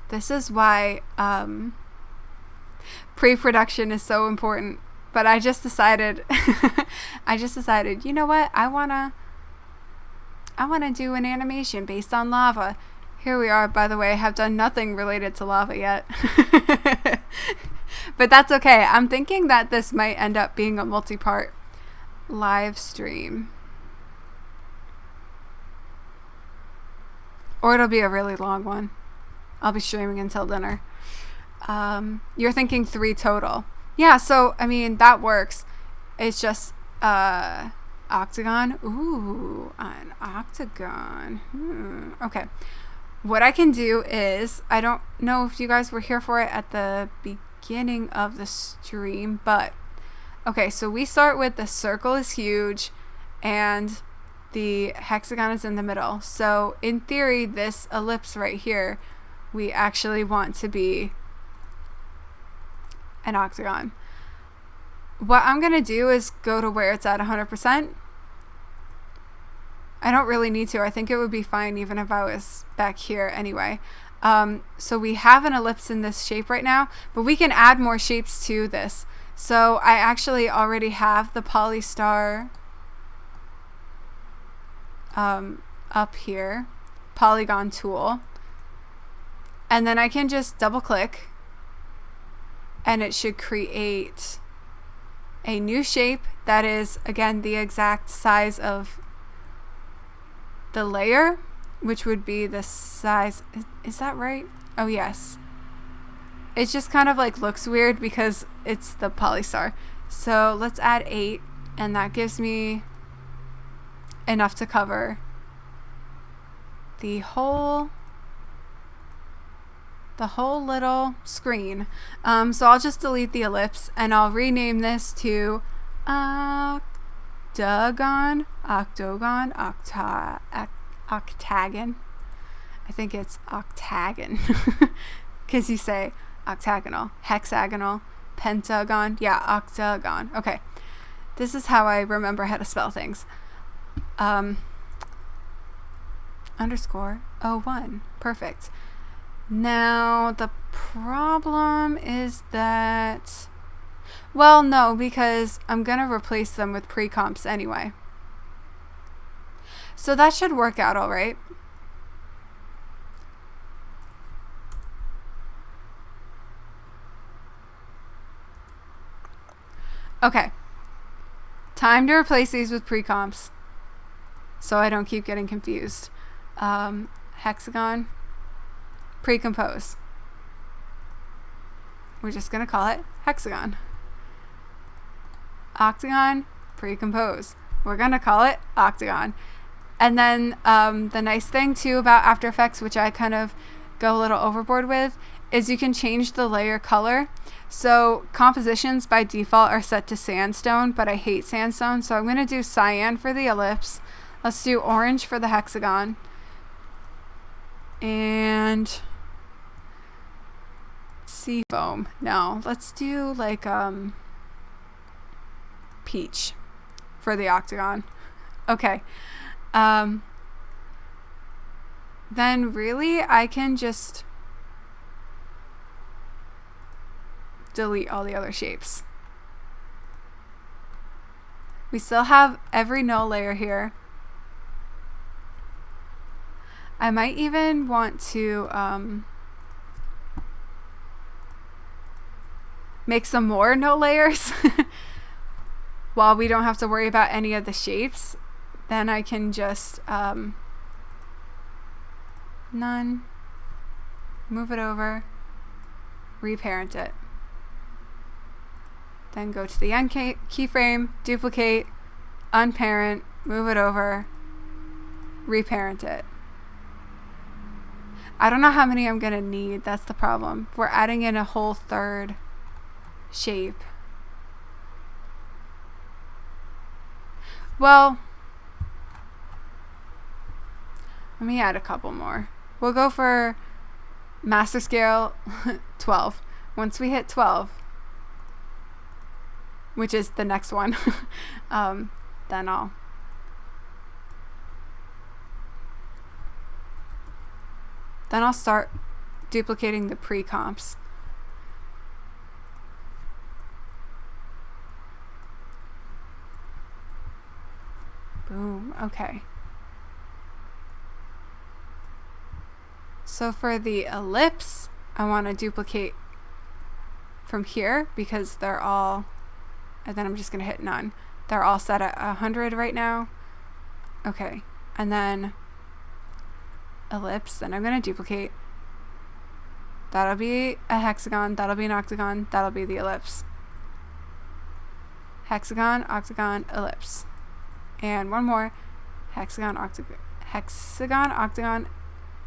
This is why pre-production is so important. But I just decided you know what? I wanna do an animation based on lava. Here we are, by the way. I have done nothing related to lava yet. But that's okay. I'm thinking that this might end up being a multi-part live stream. Or it'll be a really long one. I'll be streaming until dinner. You're thinking 3 total. Yeah, so, I mean, that works. It's just, octagon. Ooh, an octagon. Okay. What I can do is, I don't know if you guys were here for it at the beginning of the stream, but, okay, so we start with the circle is huge, and the hexagon is in the middle. So, in theory, this ellipse right here, we actually want to be an octagon. What I'm going to do is go to where it's at 100%. I don't really need to. I think it would be fine even if I was back here anyway. So we have an ellipse in this shape right now, but we can add more shapes to this. So I actually already have the polystar up here, polygon tool. And then I can just double click and it should create a new shape that is, again, the exact size of the layer, which would be the size. Is that right? Oh, yes. It just kind of like looks weird because it's the polystar. So let's add 8, and that gives me enough to cover the whole little screen. So I'll just delete the ellipse and I'll rename this to octagon. I think it's octagon because you say octagonal, hexagonal, pentagon. Yeah, octagon. Okay, this is how I remember how to spell things. Underscore 01. Perfect. Now the problem is that, well, no, because I'm gonna replace them with pre-comps anyway. So that should work out all right. Okay. Time to replace these with pre-comps so I don't keep getting confused. Hexagon, pre-compose. We're just going to call it hexagon. Octagon, pre-compose. We're going to call it octagon. And then the nice thing too about After Effects, which I kind of go a little overboard with, is you can change the layer color. So compositions by default are set to sandstone, but I hate sandstone, so I'm going to do cyan for the ellipse. Let's do orange for the hexagon. And sea foam. No, let's do like peach for the octagon. Okay. Then really I can just delete all the other shapes. We still have every null layer here. I might even want to make some more null layers while we don't have to worry about any of the shapes. Then I can just none, move it over, reparent it. Then go to the end keyframe, duplicate, unparent, move it over, reparent it. I don't know how many I'm gonna need, that's the problem. We're adding in a whole third shape. Well, let me add a couple more. We'll go for master scale 12. Once we hit 12, which is the next one, then I'll start duplicating the pre-comps. Boom, okay. So for the ellipse, I want to duplicate from here because they're all, and then I'm just going to hit none. They're all set at 100 right now. Okay, and then ellipse, then I'm going to duplicate. That'll be a hexagon, that'll be an octagon, that'll be the ellipse. Hexagon, octagon, ellipse. And one more. Hexagon, octagon,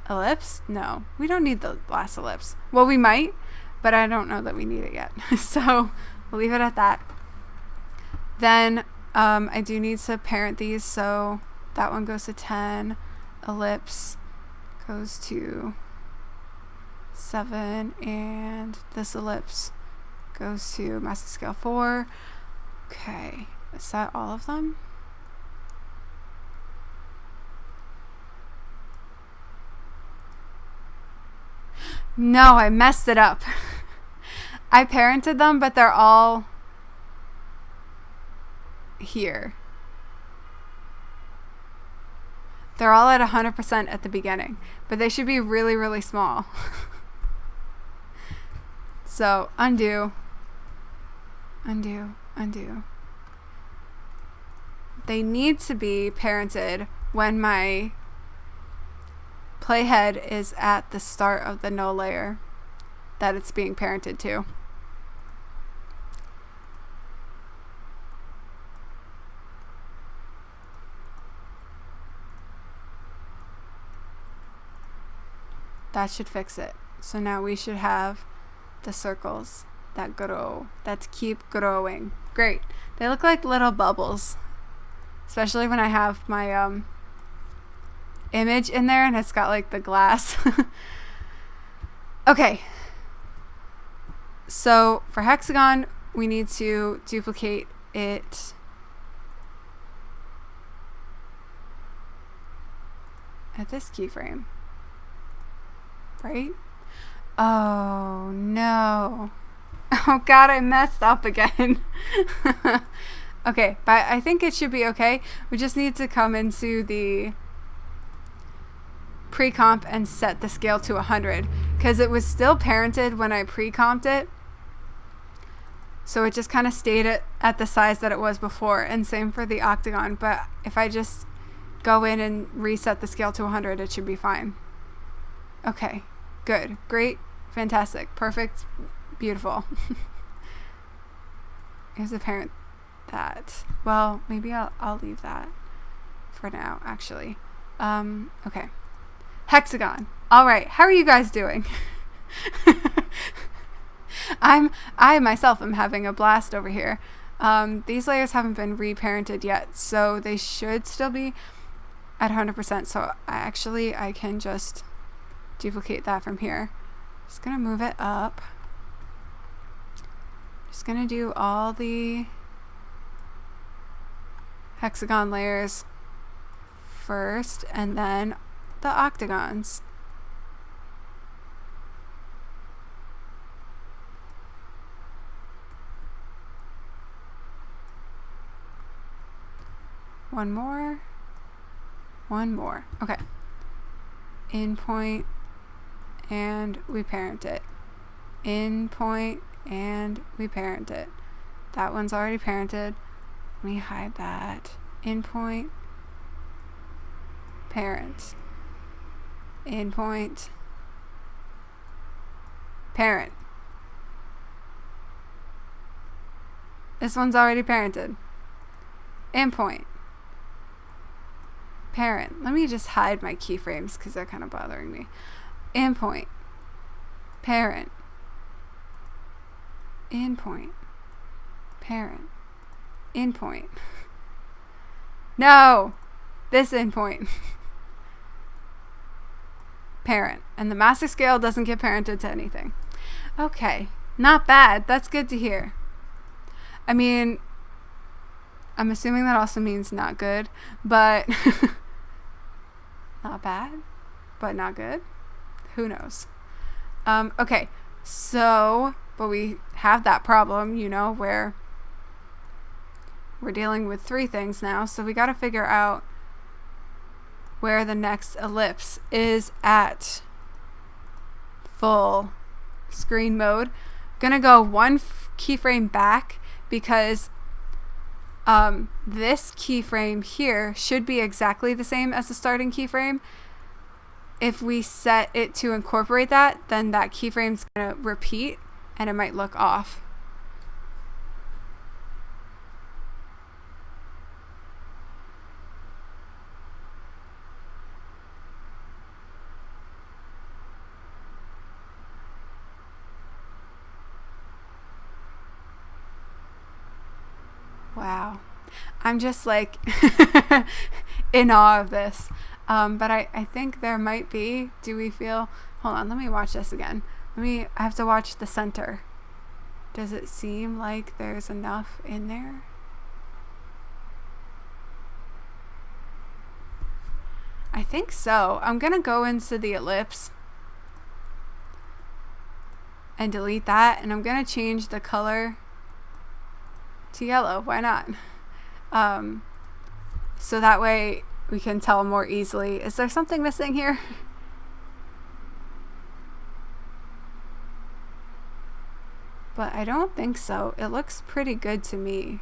ellipse? No, we don't need the last ellipse. Well, we might, but I don't know that we need it yet. So we'll leave it at that. Then I do need to parent these, so that one goes to 10. Ellipse goes to 7, and this ellipse goes to massive scale 4. Okay, is that all of them? No, I messed it up. I parented them, but they're all here. They're all at 100% at the beginning, but they should be really, really small. So undo, undo, undo. They need to be parented when my playhead is at the start of the null layer that it's being parented to. That should fix it. So now we should have the circles that grow, that keep growing. Great. They look like little bubbles, especially when I have my image in there and it's got like the glass. Okay. So for hexagon, we need to duplicate it at this keyframe. Right? Oh no. Oh god, I messed up again. Okay, but I think it should be okay. We just need to come into the pre-comp and set the scale to 100 because it was still parented when I pre-comped it. So it just kind of stayed at the size that it was before, and same for the octagon. But if I just go in and reset the scale to 100, it should be fine. Okay, good, great, fantastic, perfect, beautiful. Here's the parent that. Well, maybe I'll leave that for now, actually. Okay. Hexagon. All right, how are you guys doing? I myself am having a blast over here. These layers haven't been reparented yet, so they should still be at 100%. So I can just duplicate that from here. Just gonna move it up. Just gonna do all the hexagon layers first and then the octagons. One more. Okay. Endpoint, and we parent it. Endpoint, and we parent it. That one's already parented. Let me hide that. Endpoint, parent. Endpoint, parent. This one's already parented. Endpoint, parent. Let me just hide my keyframes because they're kind of bothering me. Endpoint, parent. Endpoint, parent. Endpoint. No! This endpoint. Parent. And the master scale doesn't get parented to anything. Okay. Not bad. That's good to hear. I mean, I'm assuming that also means not good, but not bad, but not good. Who knows? Okay. So, but we have that problem, you know, where we're dealing with 3 things now, so we got to figure out where the next ellipse is at full screen mode. Gonna go 1 keyframe back because this keyframe here should be exactly the same as the starting keyframe. If we set it to incorporate that, then that keyframe's gonna repeat and it might look off. Wow. I'm just like in awe of this. But I think there might be, do we feel, hold on, let me watch this again. I have to watch the center Does it seem like there's enough in there? I think so. I'm gonna go into the ellipse and delete that, and I'm gonna change the color to yellow. Why not? So that way we can tell more easily. Is there something missing here? But I don't think so. It looks pretty good to me.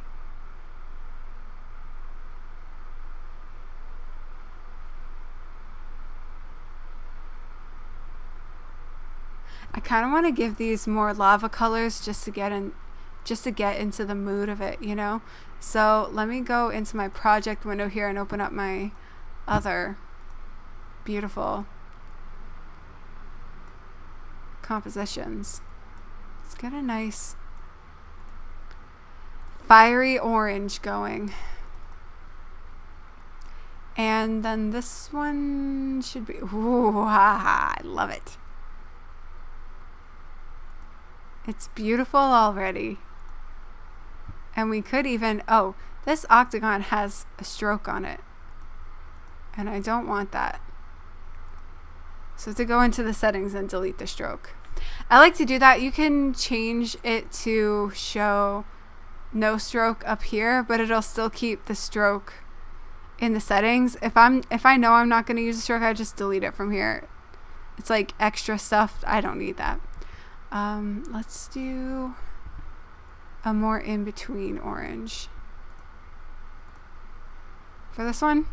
I kind of want to give these more lava colors just to get into the mood of it, you know? So let me go into my project window here and open up my other beautiful compositions. Let's get a nice fiery orange going. And then this one should be, ooh, I love it. It's beautiful already. And we could even, oh, this octagon has a stroke on it. And I don't want that. So to go into the settings and delete the stroke. I like to do that. You can change it to show no stroke up here, but it'll still keep the stroke in the settings. If I know I'm not going to use a stroke, I just delete it from here. It's like extra stuff. I don't need that. Let's do a more in-between orange for this one.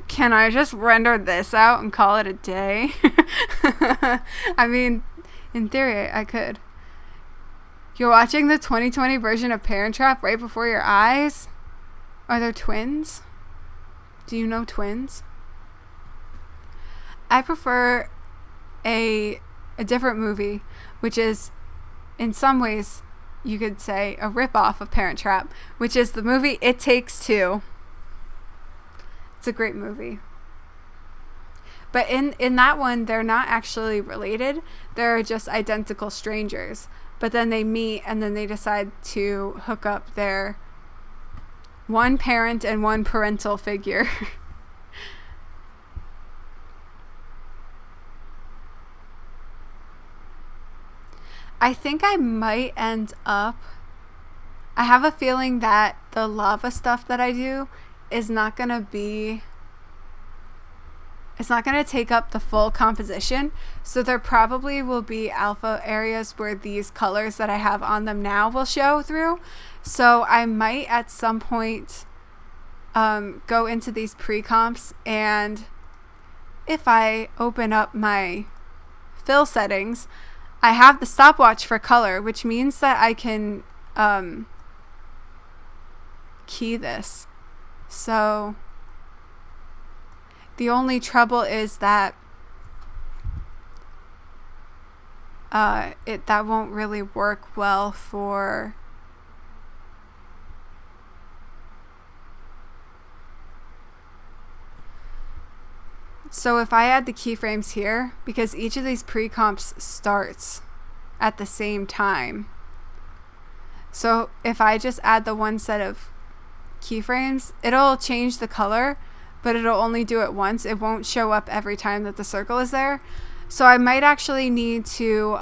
Can I just render this out and call it a day? I mean, in theory, I could. You're watching the 2020 version of Parent Trap right before your eyes? Are there twins? Do you know twins? I prefer a different movie, which is, in some ways, you could say, a ripoff of Parent Trap, which is the movie It Takes Two. It's a great movie. But in that one, they're not actually related. They're just identical strangers. But then they meet and then they decide to hook up their one parent and one parental figure. I think I might end up, I have a feeling that the lava stuff that I do is not going to be, it's not going to take up the full composition. So there probably will be alpha areas where these colors that I have on them now will show through. So I might at some point go into these pre-comps, and if I open up my fill settings, I have the stopwatch for color, which means that I can key this. So the only trouble is that that won't really work well for so if I add the keyframes here, because each of these pre-comps starts at the same time. So if I just add the one set of keyframes, it'll change the color, but it'll only do it once. It won't show up every time that the circle is there. So I might actually need to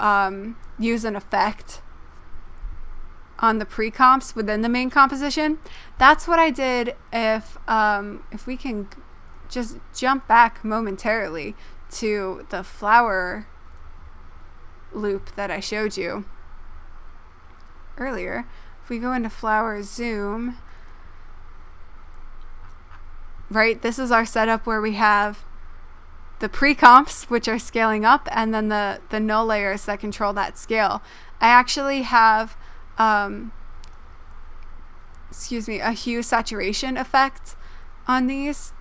use an effect on the pre-comps within the main composition. That's what I did. If we can just jump back momentarily to the flower loop that I showed you earlier. If we go into flower zoom, right, this is our setup where we have the pre-comps, which are scaling up, and then the null layers that control that scale. I actually have a hue saturation effect on these,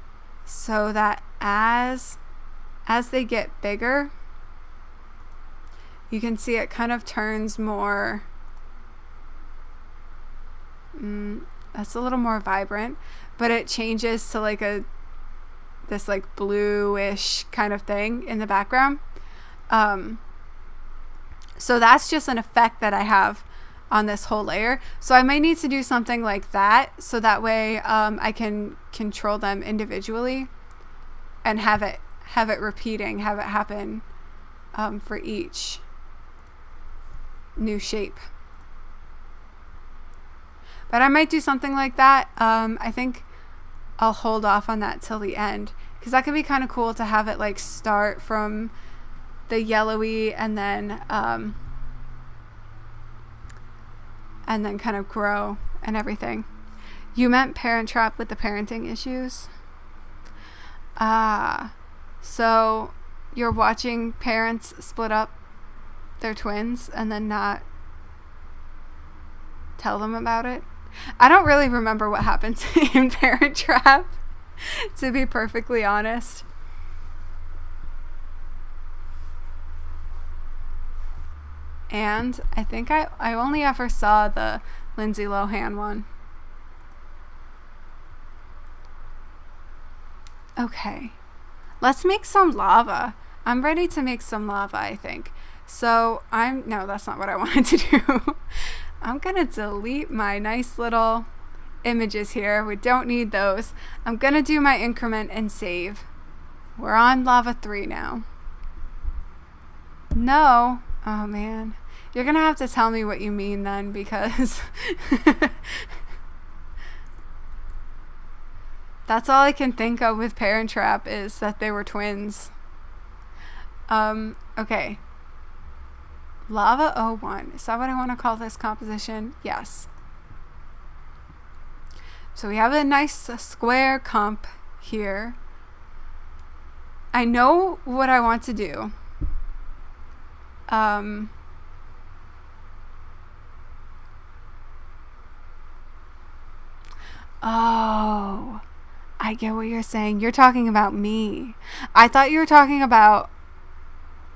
so that as they get bigger, you can see it kind of turns more, that's a little more vibrant, but it changes to like this like bluish kind of thing in the background. So that's just an effect that I have on this whole layer. So I might need to do something like that, so that way I can control them individually and have it repeating, have it happen for each new shape. But I might do something like that. I think I'll hold off on that till the end, because that could be kind of cool to have it like start from the yellowy and then kind of grow and everything. You meant Parent Trap with the parenting issues? So you're watching parents split up their twins and then not tell them about it? I don't really remember what happens in Parent Trap, to be perfectly honest. And I think I only ever saw the Lindsay Lohan one. Okay, let's make some lava. I'm ready to make some lava, I think. So no, that's not what I wanted to do. I'm gonna delete my nice little images here. We don't need those. I'm gonna do my increment and save. We're on lava 3 now. No. Oh man. You're gonna have to tell me what you mean then, because that's all I can think of with Parent Trap is that they were twins. Okay. Lava 01. Is that what I want to call this composition? Yes. So we have a nice square comp here. I know what I want to do. Oh, I get what you're saying. You're talking about me. I thought you were talking about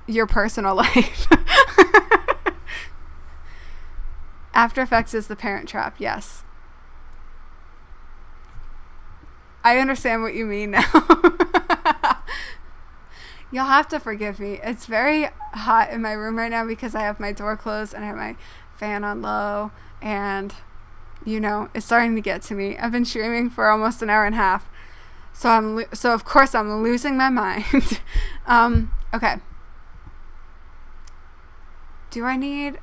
your personal life. After Effects is the Parent Trap, yes. I understand what you mean now. You'll have to forgive me. It's very hot in my room right now because I have my door closed and I have my fan on low, and you know, it's starting to get to me. I've been streaming for almost an hour and a half. So of course I'm losing my mind. Okay. Do I need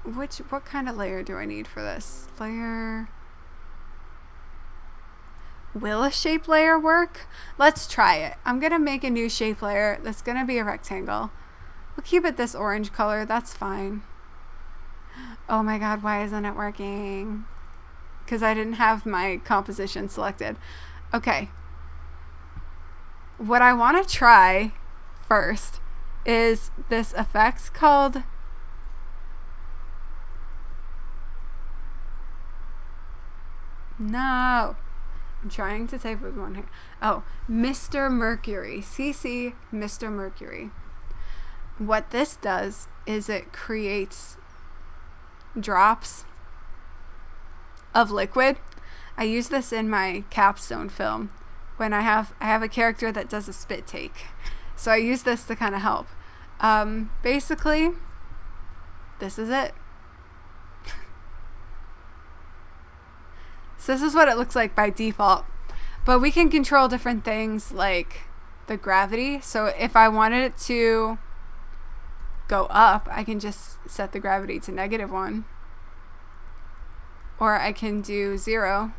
what kind of layer do I need for this? Layer. Will a shape layer work? Let's try it. I'm gonna make a new shape layer that's gonna be a rectangle. We'll keep it this orange color, that's fine. Oh my god, why isn't it working? Because I didn't have my composition selected. Okay. What I want to try first is this effect called No. I'm trying to type with one here. Oh, Mr. Mercury. CC Mr. Mercury. What this does is it creates drops of liquid. I use this in my capstone film when I have a character that does a spit take. So I use this to kind of help. Basically, this is it. So this is what it looks like by default. But we can control different things like the gravity. So if I wanted it to go up, I can just set the gravity to -1. Or I can do 0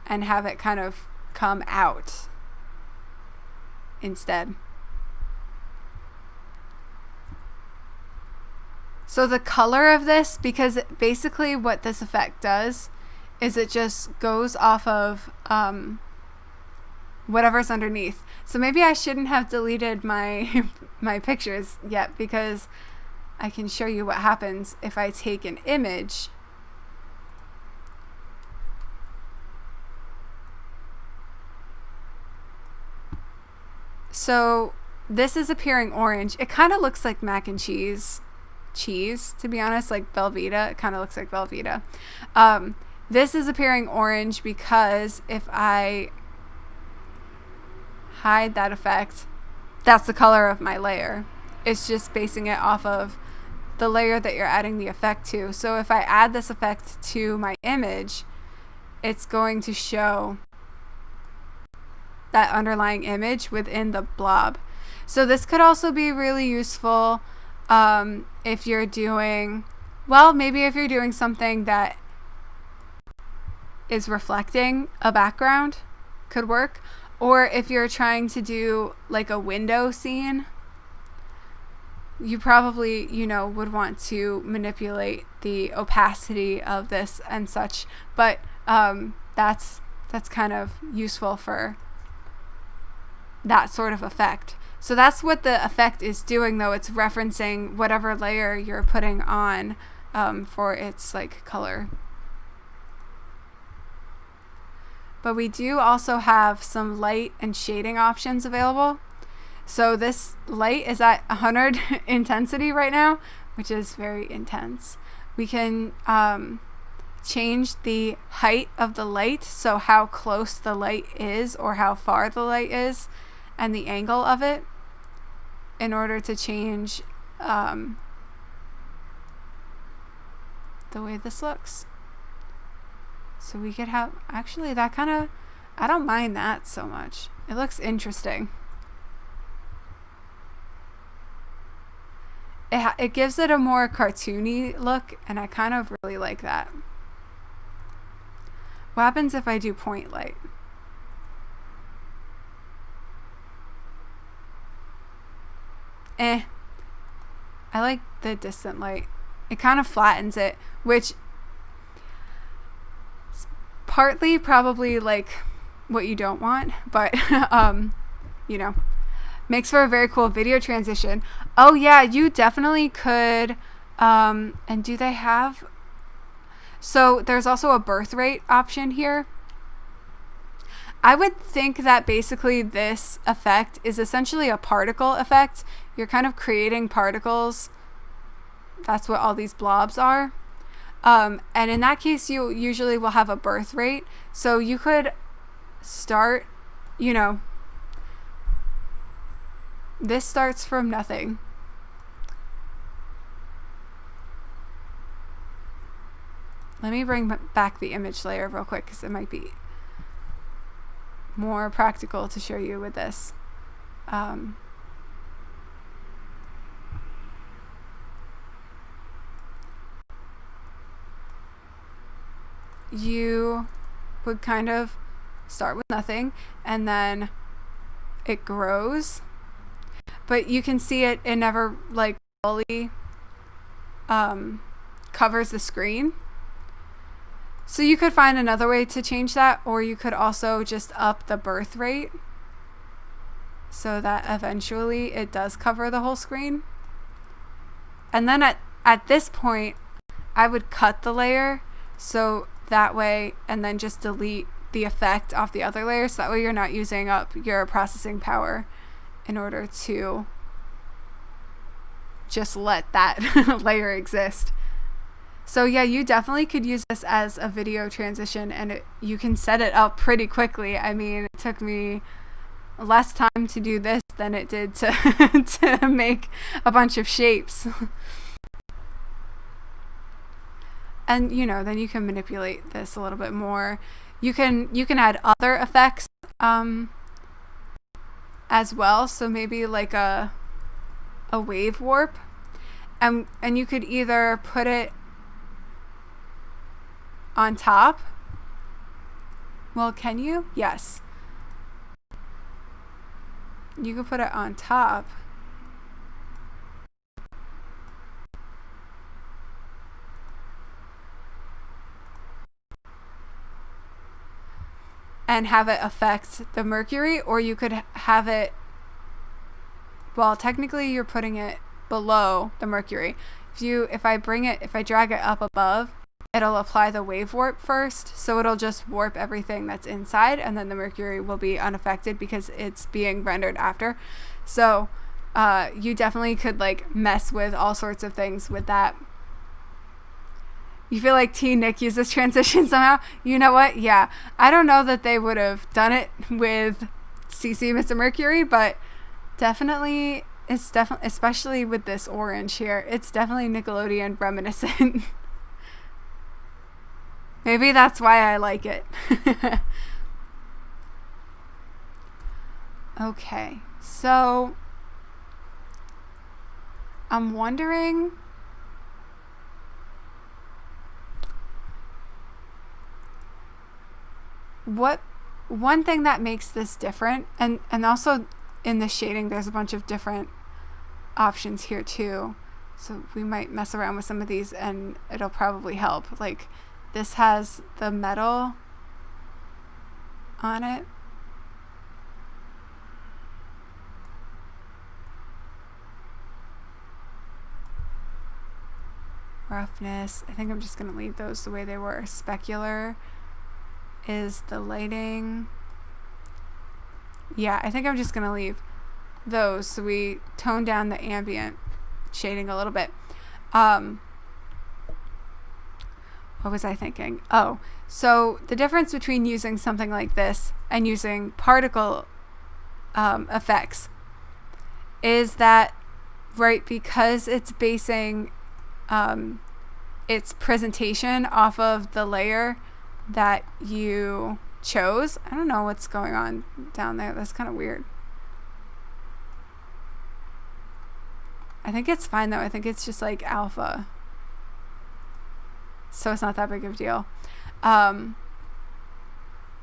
and have it kind of come out instead. So the color of this, because basically what this effect does is it just goes off of whatever's underneath. So maybe I shouldn't have deleted my my pictures yet, because I can show you what happens if I take an image . So this is appearing orange. It kind of looks like mac and cheese, to be honest, like Velveeta. It kind of looks like Velveeta. This is appearing orange because if I hide that effect, that's the color of my layer. It's just basing it off of the layer that you're adding the effect to. So if I add this effect to my image, it's going to show that underlying image within the blob. So this could also be really useful if you're doing, well, maybe if you're doing something that is reflecting a background, could work. Or if you're trying to do like a window scene, you probably, would want to manipulate the opacity of this and such. But that's kind of useful for that sort of effect. So that's what the effect is doing, though. It's referencing whatever layer you're putting on for its like color. But we do also have some light and shading options available. So this light is at 100 intensity right now, which is very intense. We can change the height of the light, so how close the light is or how far the light is, and the angle of it, in order to change the way this looks. So we could have, actually that kind of, I don't mind that so much. It looks interesting. It gives it a more cartoony look, and I kind of really like that. What happens if I do point light? I like the distant light. It kind of flattens it, which is partly probably like what you don't want, but makes for a very cool video transition. Oh yeah, you definitely could. And do they have? So there's also a birth rate option here. I would think that basically this effect is essentially a particle effect. You're kind of creating particles. That's what all these blobs are. And in that case, you usually will have a birth rate. So you could start, this starts from nothing. Let me bring back the image layer real quick because it might be more practical to show you with this. You would kind of start with nothing, and then it grows, but you can see it never like fully covers the screen. So you could find another way to change that, or you could also just up the birth rate so that eventually it does cover the whole screen. And then at this point, I would cut the layer so that way, and then just delete the effect off the other layer, so that way you're not using up your processing power in order to just let that layer exist. So yeah, you definitely could use this as a video transition, and you can set it up pretty quickly. I mean, it took me less time to do this than it did to to make a bunch of shapes. And then you can manipulate this a little bit more. You can add other effects as well. So maybe like a wave warp, and you could either put it on top. Well, can you? Yes. You could put it on top. And have it affect the mercury, or you could have it, well, technically you're putting it below the mercury. If I drag it up above, it'll apply the wave warp first, so it'll just warp everything that's inside, and then the mercury will be unaffected because it's being rendered after. So you definitely could like mess with all sorts of things with that. You feel like T. Nick used this transition somehow? You know what? Yeah. I don't know that they would have done it with CC Mr. Mercury, but definitely It's definitely, especially with this orange here, it's definitely Nickelodeon reminiscent. Maybe that's why I like it. Okay, so I'm wondering what one thing that makes this different, and also in the shading there's a bunch of different options here too, so we might mess around with some of these and it'll probably help. Like this has the metal on it. Roughness, I think I'm just gonna leave those the way they were. Specular is the lighting. Yeah, I think I'm just gonna leave those so we tone down the ambient shading a little bit. What was I thinking? Oh, so the difference between using something like this and using particle effects is that, right, because it's basing its presentation off of the layer that you chose. I don't know what's going on down there. That's kind of weird. I think it's fine though. I think it's just like alpha. So it's not that big of a deal.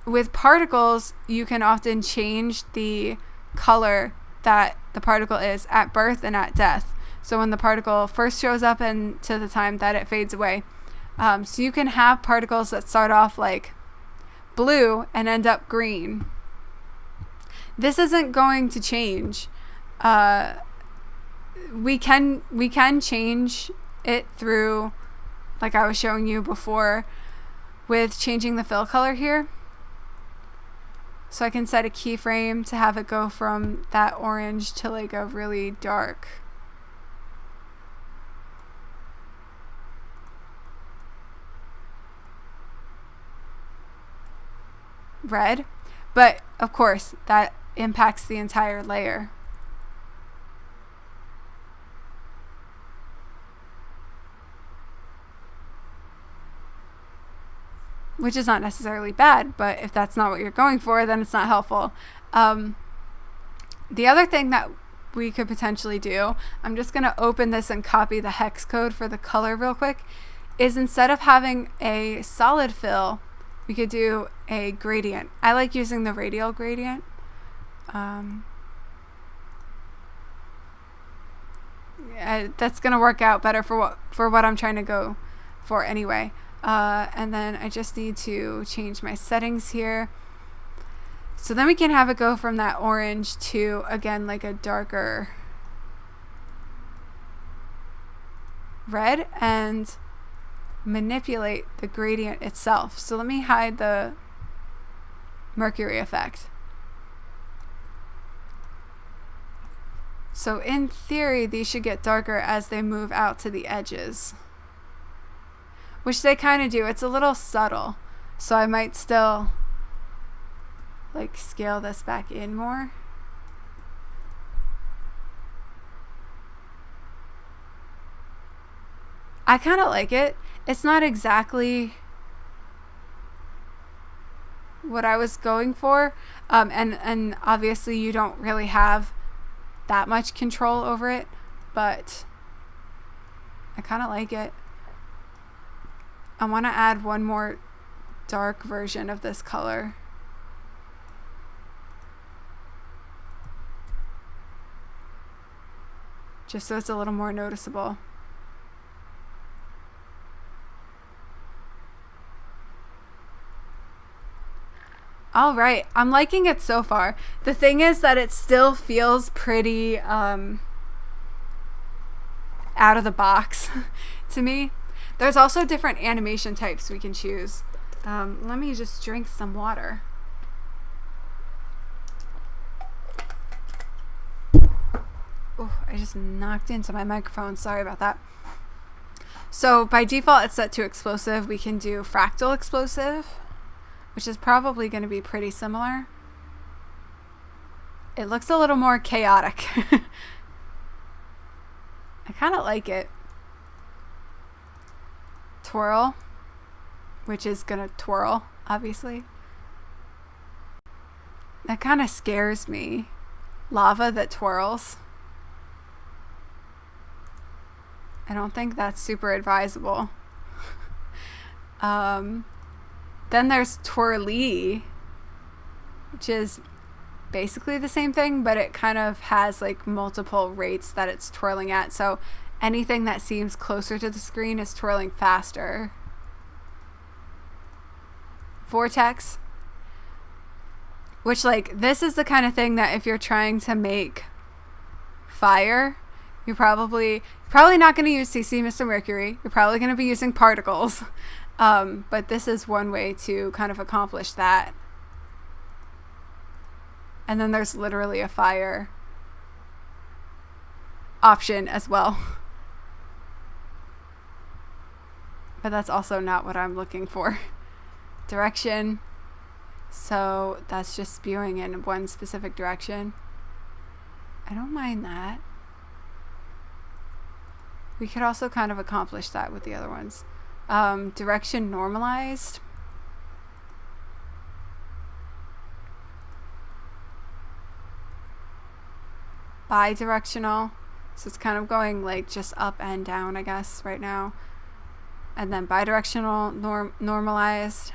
With particles, you can often change the color that the particle is at birth and at death. So when the particle first shows up and to the time that it fades away. So you can have particles that start off like blue and end up green. This isn't going to change. We can change it through, like I was showing you before, with changing the fill color here. So I can set a keyframe to have it go from that orange to like a really dark red, but of course that impacts the entire layer. Which is not necessarily bad, but if that's not what you're going for, then it's not helpful. The other thing that we could potentially do, I'm just going to open this and copy the hex code for the color real quick, is instead of having a solid fill, we could do a gradient. I like using the radial gradient. That's going to work out better for what I'm trying to go for anyway. And then I just need to change my settings here. So then we can have it go from that orange to, again, like a darker red and manipulate the gradient itself. So let me hide the mercury effect. So in theory, these should get darker as they move out to the edges, which they kind of do. It's a little subtle, so I might still like scale this back in more. I kind of like it. It's not exactly what I was going for, and obviously you don't really have that much control over it, but I kind of like it. I want to add one more dark version of this color. Just so it's a little more noticeable. All right, I'm liking it so far. The thing is that it still feels pretty out of the box to me. There's also different animation types we can choose. Let me just drink some water. Oh, I just knocked into my microphone. Sorry about that. So by default, it's set to explosive. We can do fractal explosive, which is probably going to be pretty similar. It looks a little more chaotic. I kind of like it. Twirl, which is gonna twirl, obviously. That kind of scares me. Lava that twirls. I don't think that's super advisable. Then there's twirly, which is basically the same thing, but it kind of has like multiple rates that it's twirling at. So anything that seems closer to the screen is twirling faster. Vortex, which like this is the kind of thing that if you're trying to make fire, you're probably not going to use CC Mr. Mercury. You're probably going to be using particles. But this is one way to kind of accomplish that. And then there's literally a fire option as well. But that's also not what I'm looking for. Direction. So that's just spewing in one specific direction. I don't mind that. We could also kind of accomplish that with the other ones. Direction normalized. Bidirectional. So it's kind of going like just up and down, I guess, right now. And then bidirectional normalized.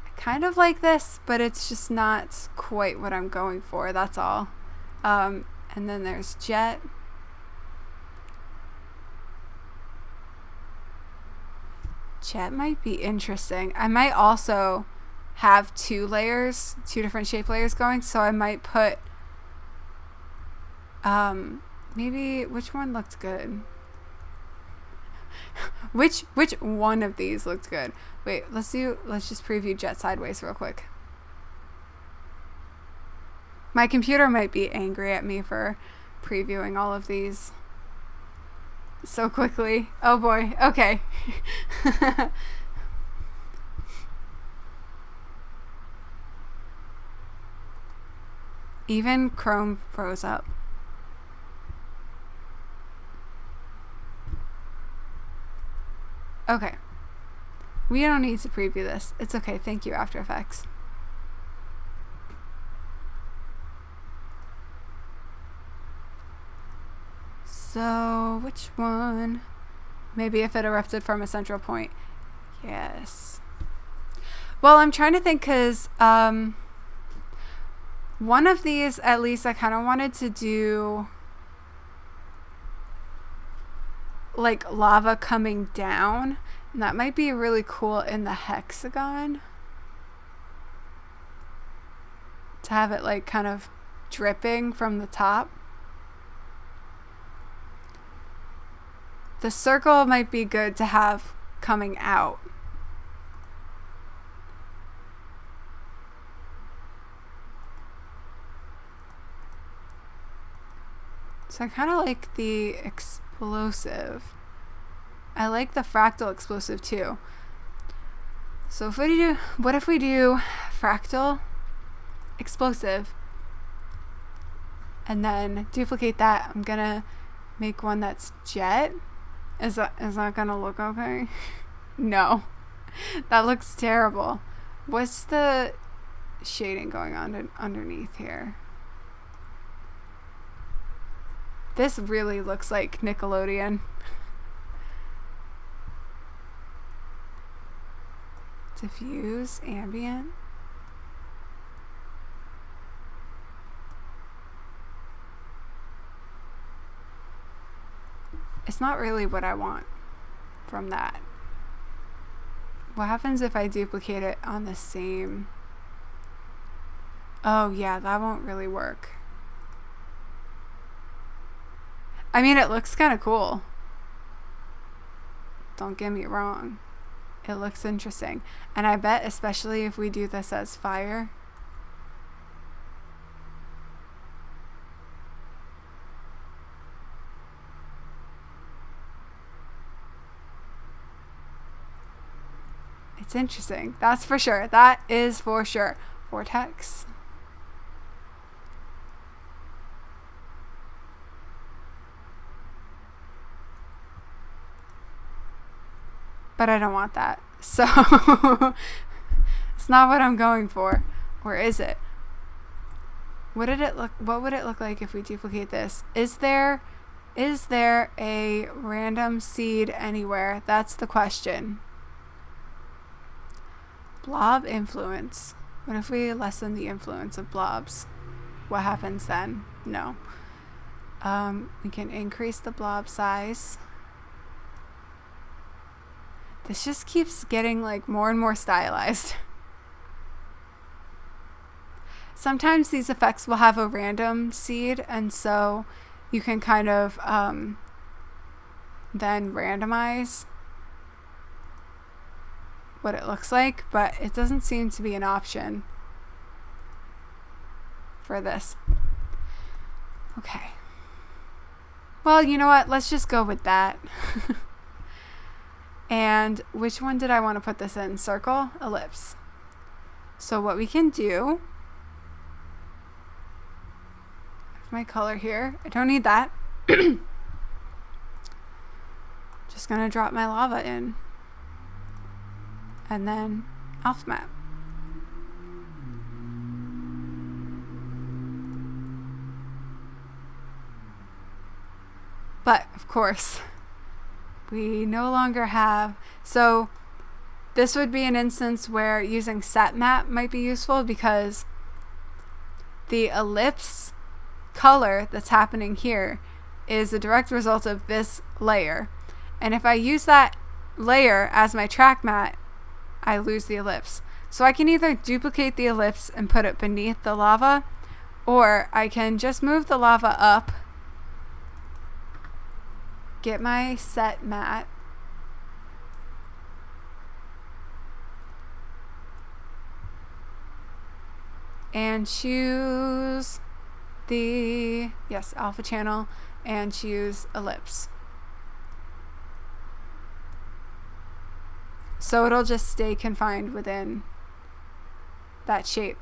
I kind of like this, but it's just not quite what I'm going for, that's all. And then there's jet. Jet might be interesting. I might also have two different shape layers going, so I might put maybe which one looked good? which one of these looked good? Wait, let's just preview jet sideways real quick. My computer might be angry at me for previewing all of these so quickly. Oh boy, okay. Even Chrome froze up. Okay. We don't need to preview this. It's okay. Thank you, After Effects. So, which one? Maybe if it erupted from a central point. Yes. Well, I'm trying to think because one of these, at least, I kind of wanted to do like lava coming down. And that might be really cool in the hexagon. To have it like kind of dripping from the top. The circle might be good to have coming out. So I kind of like the explosive. I like the fractal explosive too. So what if we do fractal explosive and then duplicate that? I'm gonna make one that's jet. Is that gonna look okay? No. That looks terrible. What's the shading going on underneath here? This really looks like Nickelodeon. Diffuse, ambient. It's not really what I want from that. What happens if I duplicate it on the same? Oh yeah, that won't really work. I mean, it looks kind of cool. Don't get me wrong. It looks interesting. And I bet especially if we do this as fire. It's interesting. That's for sure. That is for sure. Vortex. but I don't want that. So it's not what I'm going for. Or is it? What would it look like if we duplicate this? Is there a random seed anywhere? That's the question. Blob influence. What if we lessen the influence of blobs? What happens then? No. We can increase the blob size. This just keeps getting like more and more stylized. Sometimes these effects will have a random seed, and so you can kind of then randomize what it looks like, but it doesn't seem to be an option for this. Okay. Well, you know what? Let's just go with that. And which one did I want to put this in? Circle, ellipse. So what we can do, my color here, I don't need that. Just gonna drop my lava in, and then alpha map. But of course we no longer have, so this would be an instance where using set map might be useful, because the ellipse color that's happening here is a direct result of this layer, and if I use that layer as my track matte, I lose the ellipse. So I can either duplicate the ellipse and put it beneath the lava, or I can just move the lava up, get my set matte, and choose the, yes, alpha channel, and choose ellipse. So it'll just stay confined within that shape.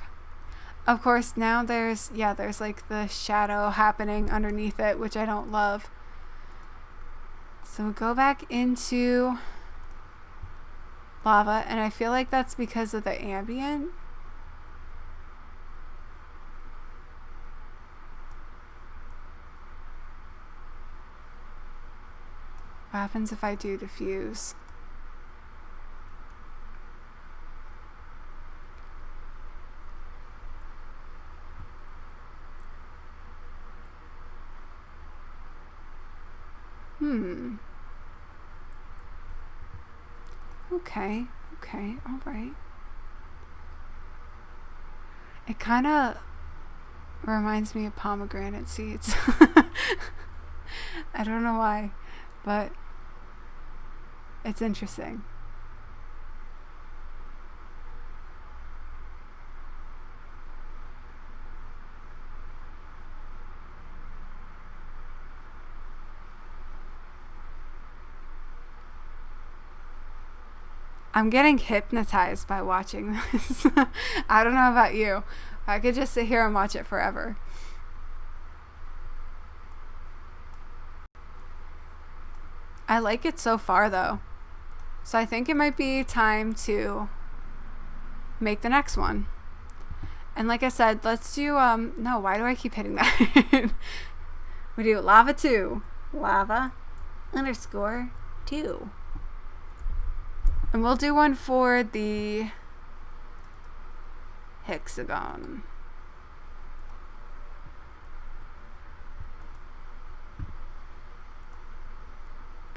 Of course, now there's like the shadow happening underneath it, which I don't love. So go back into lava, and I feel like that's because of the ambient. What happens if I do diffuse? Okay, all right. It kind of reminds me of pomegranate seeds. I don't know why, but it's interesting. I'm getting hypnotized by watching this. I don't know about you. I could just sit here and watch it forever. I like it so far though. So I think it might be time to make the next one. And like I said, let's do, no, why do I keep hitting that? We do lava 2. Lava _2. And we'll do one for the hexagon.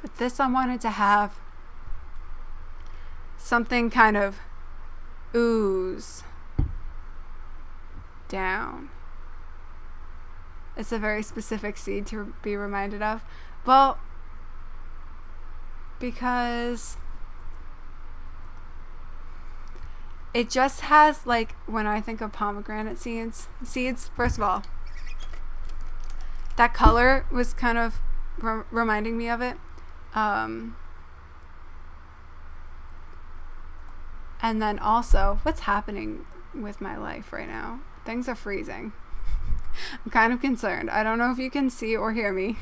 But this I wanted to have something kind of ooze down. It's a very specific seed to be reminded of. Well, because it just has, like, when I think of pomegranate seeds, first of all, that color was kind of reminding me of it. And then also, what's happening with my life right now? Things are freezing. I'm kind of concerned. I don't know if you can see or hear me.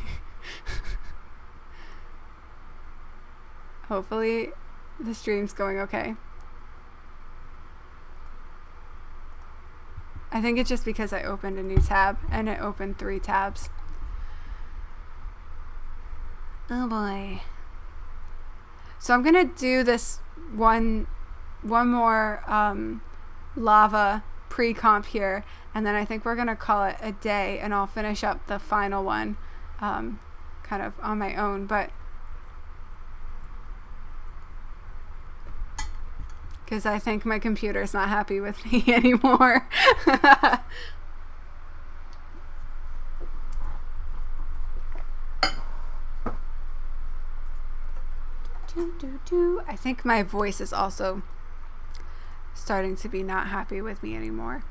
Hopefully The stream's going okay. I think it's just because I opened a new tab and it opened 3 tabs. Oh boy. So I'm gonna do this one more lava pre-comp here, and then I think we're gonna call it a day, and I'll finish up the final one kind of on my own, but because I think my computer's not happy with me anymore. I think my voice is also starting to be not happy with me anymore.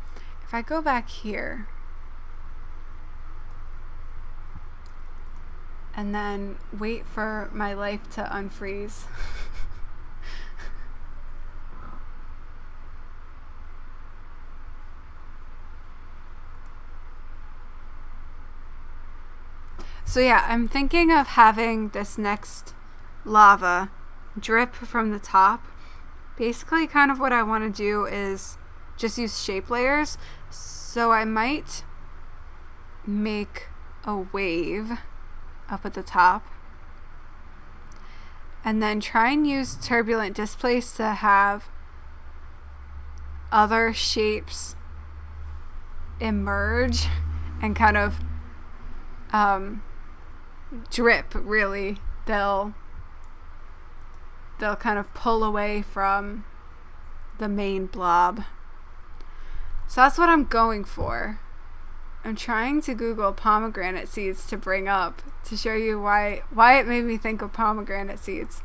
If I go back here and then wait for my life to unfreeze. So yeah, I'm thinking of having this next lava drip from the top. Basically, kind of what I want to do is just use shape layers. So I might make a wave up at the top and then try and use turbulent displace to have other shapes emerge and kind of drip, really. They'll kind of pull away from the main blob. So that's what I'm going for. I'm trying to Google pomegranate seeds to bring up to show you why it made me think of pomegranate seeds.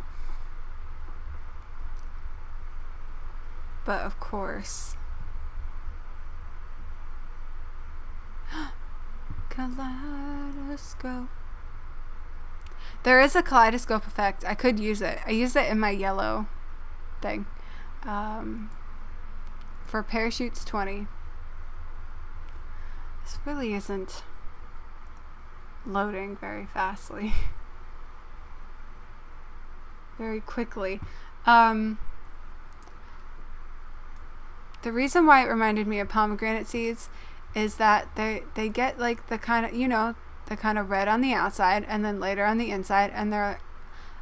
But of course, kaleidoscope. There is a kaleidoscope effect. I could use it. I use it in my yellow thing. For parachutes 20. This really isn't loading very fastly. Very quickly. The reason why it reminded me of pomegranate seeds is that they get like the kind of, the kind of red on the outside and then later on the inside, and they're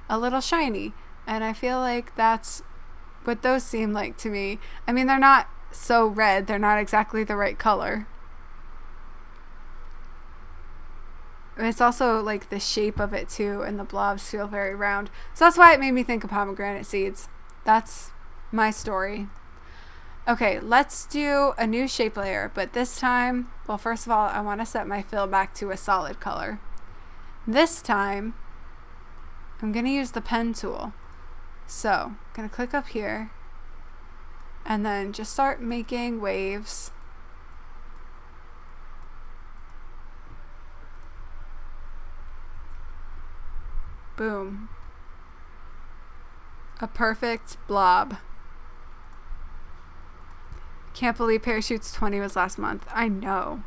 a little shiny, and I feel like that's what those seem like to me. I mean, they're not so red, they're not exactly the right color. It's also like the shape of it too, and the blobs feel very round, so that's why it made me think of pomegranate seeds. That's my story. Okay, let's do a new shape layer, but this time, well, first of all, I want to set my fill back to a solid color. This time, I'm going to use the pen tool. So, I'm going to click up here, and then just start making waves. Boom. A perfect blob. Can't believe Parachutes 20 was last month. I know.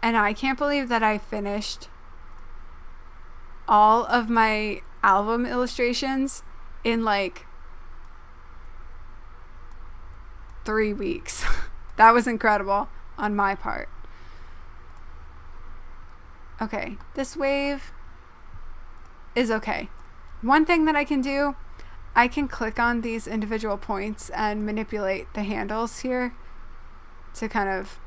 And I can't believe that I finished all of my album illustrations in like 3 weeks. That was incredible on my part. Okay, this wave is okay. One thing that I can do, I can click on these individual points and manipulate the handles here to kind of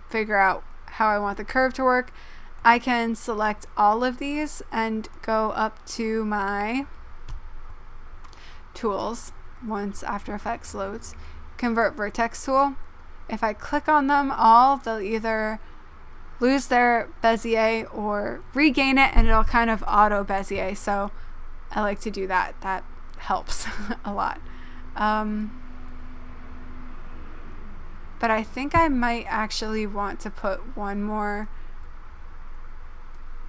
figure out how I want the curve to work. I can select all of these and go up to my tools once After Effects loads. Convert vertex tool. If I click on them all, they'll either lose their Bezier or regain it, and it'll kind of auto Bezier. So I like to do that. That helps a lot. But I think I might actually want to put one more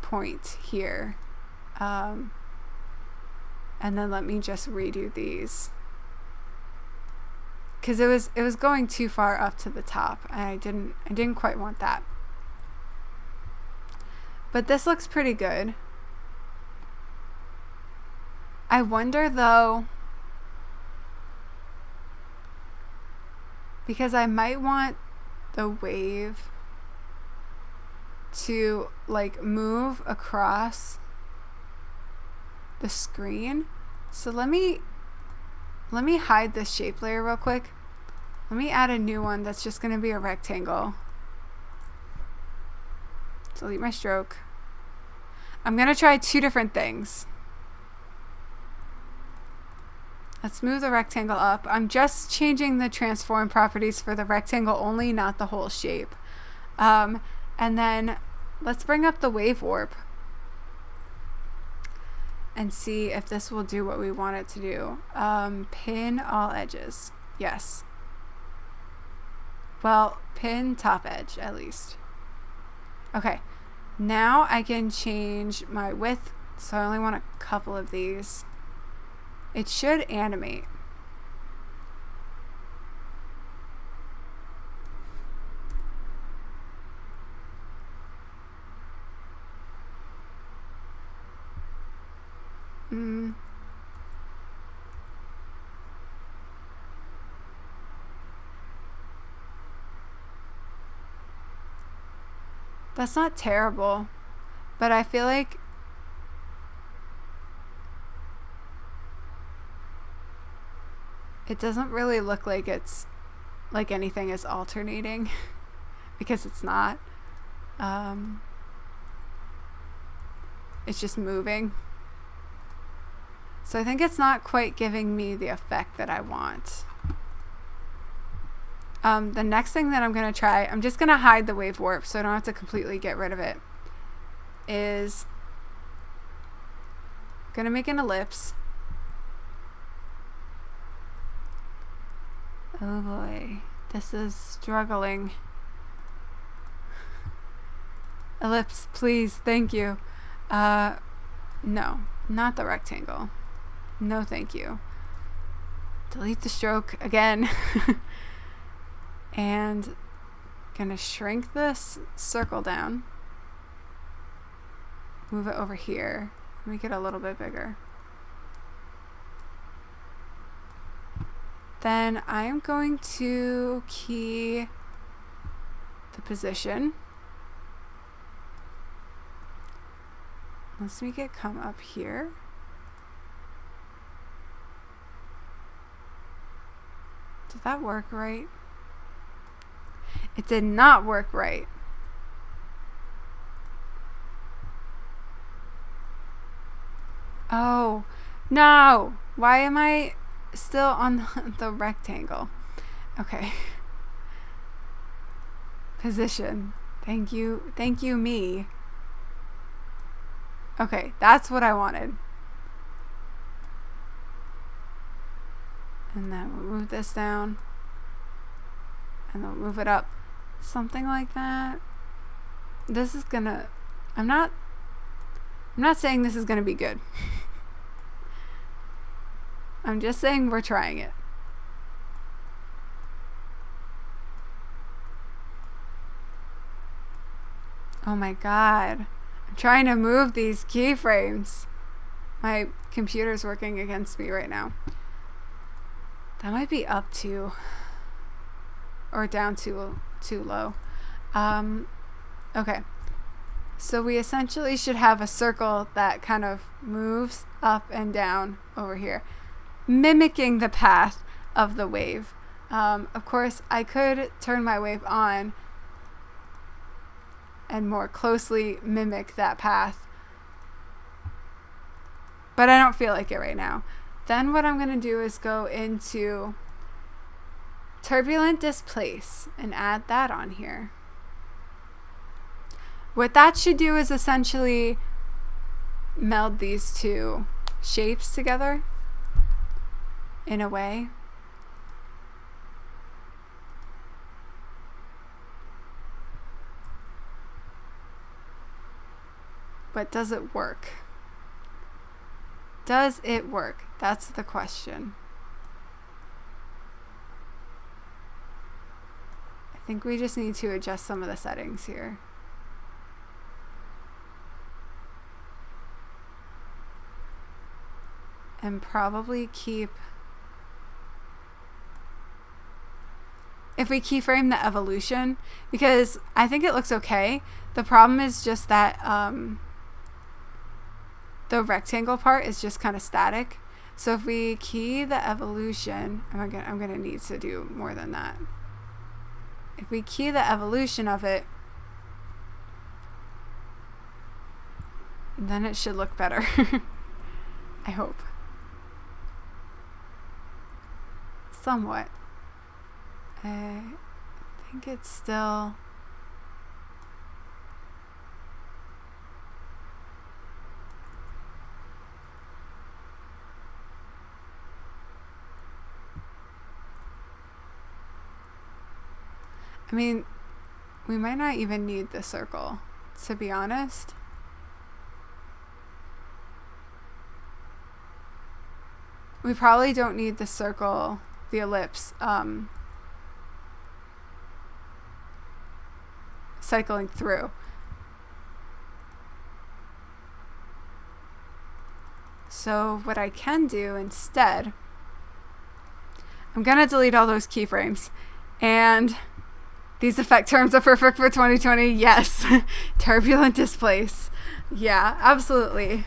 point here. And then let me just redo these. Because it was going too far up to the top, and I didn't quite want that. But this looks pretty good. I wonder though, because I might want the wave to like move across the screen. So let me hide this shape layer real quick. Let me add a new one that's just going to be a rectangle. Delete my stroke. I'm going to try 2 different things. Let's move the rectangle up. I'm just changing the transform properties for the rectangle only, not the whole shape. And then let's bring up the wave warp and see if this will do what we want it to do. Pin all edges. Yes. Well, pin top edge at least. Okay. Now I can change my width. So I only want a couple of these. It should animate. That's not terrible, but I feel like it doesn't really look like it's like anything is alternating because it's not. It's just moving. So I think it's not quite giving me the effect that I want. The next thing that I'm going to try, I'm just going to hide the wave warp so I don't have to completely get rid of it, is going to make an ellipse. Oh boy, this is struggling. Ellipse, please, thank you. No, not the rectangle. No, thank you. Delete the stroke again. And gonna shrink this circle down. Move it over here. Make it a little bit bigger. Then I am going to key the position. Let's make it come up here. Did that work right? It did not work right. Oh, no. Why am I still on the rectangle? Okay. Position. Thank you. Thank you, me. Okay, that's what I wanted. And then we'll move this down. And then we'll move it up. Something like that. This is gonna... I'm not saying this is gonna be good. I'm just saying we're trying it. Oh my god. I'm trying to move these keyframes. My computer's working against me right now. That might be up too. Or down too low. Okay. So we essentially should have a circle that kind of moves up and down over here, mimicking the path of the wave. Of course, I could turn my wave on and more closely mimic that path, but I don't feel like it right now. Then what I'm going to do is go into turbulent displace and add that on here. What that should do is essentially meld these two shapes together in a way. But does it work? Does it work? That's the question. I think we just need to adjust some of the settings here. and probably keep, if we keyframe the evolution, because I think it looks okay. The problem is just that the rectangle part is just kind of static. So if we key the evolution, I'm gonna need to do more than that. If we key the evolution of it, then it should look better. I hope. Somewhat. I think it's still... I mean, we might not even need the circle, to be honest. We probably don't need the circle, the ellipse, cycling through. So what I can do instead, I'm gonna delete all those keyframes, and these effect terms are perfect for 2020. Yes. Turbulent displace. Yeah, absolutely.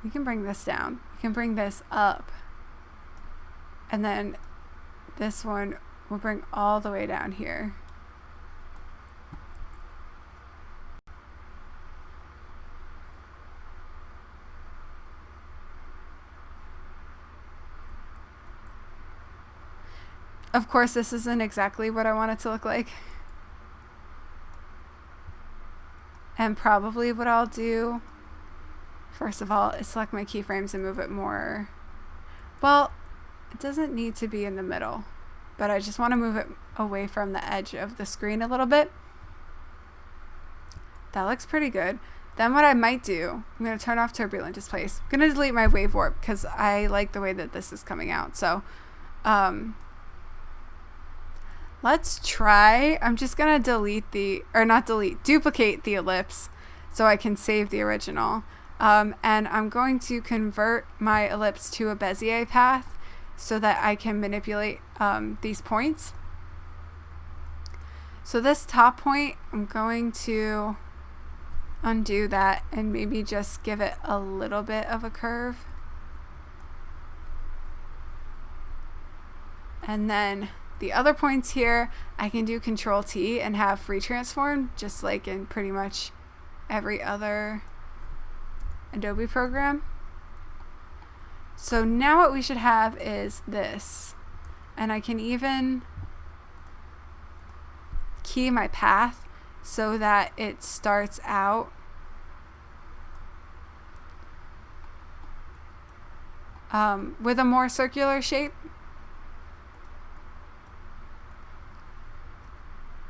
We can bring this down. We can bring this up. And then this one will bring all the way down here. Of course, this isn't exactly what I want it to look like. And probably what I'll do, first of all, is select my keyframes and move it more. Well, it doesn't need to be in the middle, but I just want to move it away from the edge of the screen a little bit. That looks pretty good. Then what I might do, I'm going to turn off turbulent displace. I'm going to delete my wave warp because I like the way that this is coming out. So, let's try. I'm just going to duplicate the ellipse so I can save the original. And I'm going to convert my ellipse to a Bezier path so that I can manipulate these points. So this top point, I'm going to undo that and maybe just give it a little bit of a curve. And then the other points here, I can do Control T and have free transform, just like in pretty much every other Adobe program. So now what we should have is this. And I can even key my path so that it starts out with a more circular shape.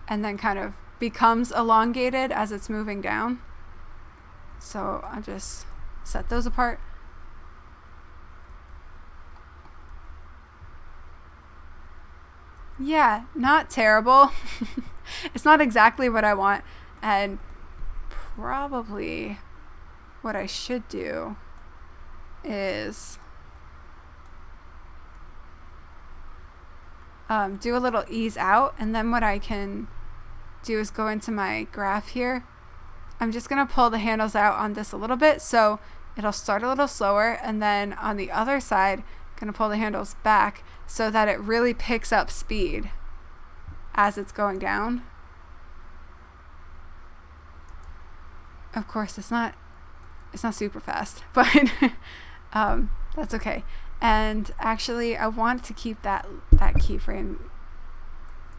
And then kind of becomes elongated as it's moving down. So I'll just set those apart. Yeah, not terrible. It's not exactly what I want, and probably what I should do is do a little ease out, and then what I can do is go into my graph here. I'm just going to pull the handles out on this a little bit so it'll start a little slower, and then on the other side I'm going to pull the handles back so that it really picks up speed as it's going down. Of course it's not super fast, but that's okay. And actually I want to keep that keyframe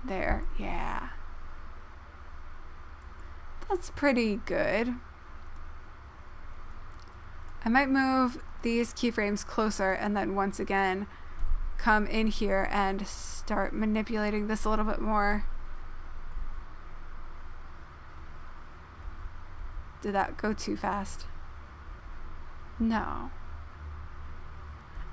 there. Yeah. That's pretty good. I might move these keyframes closer and then once again come in here and start manipulating this a little bit more. Did that go too fast? No.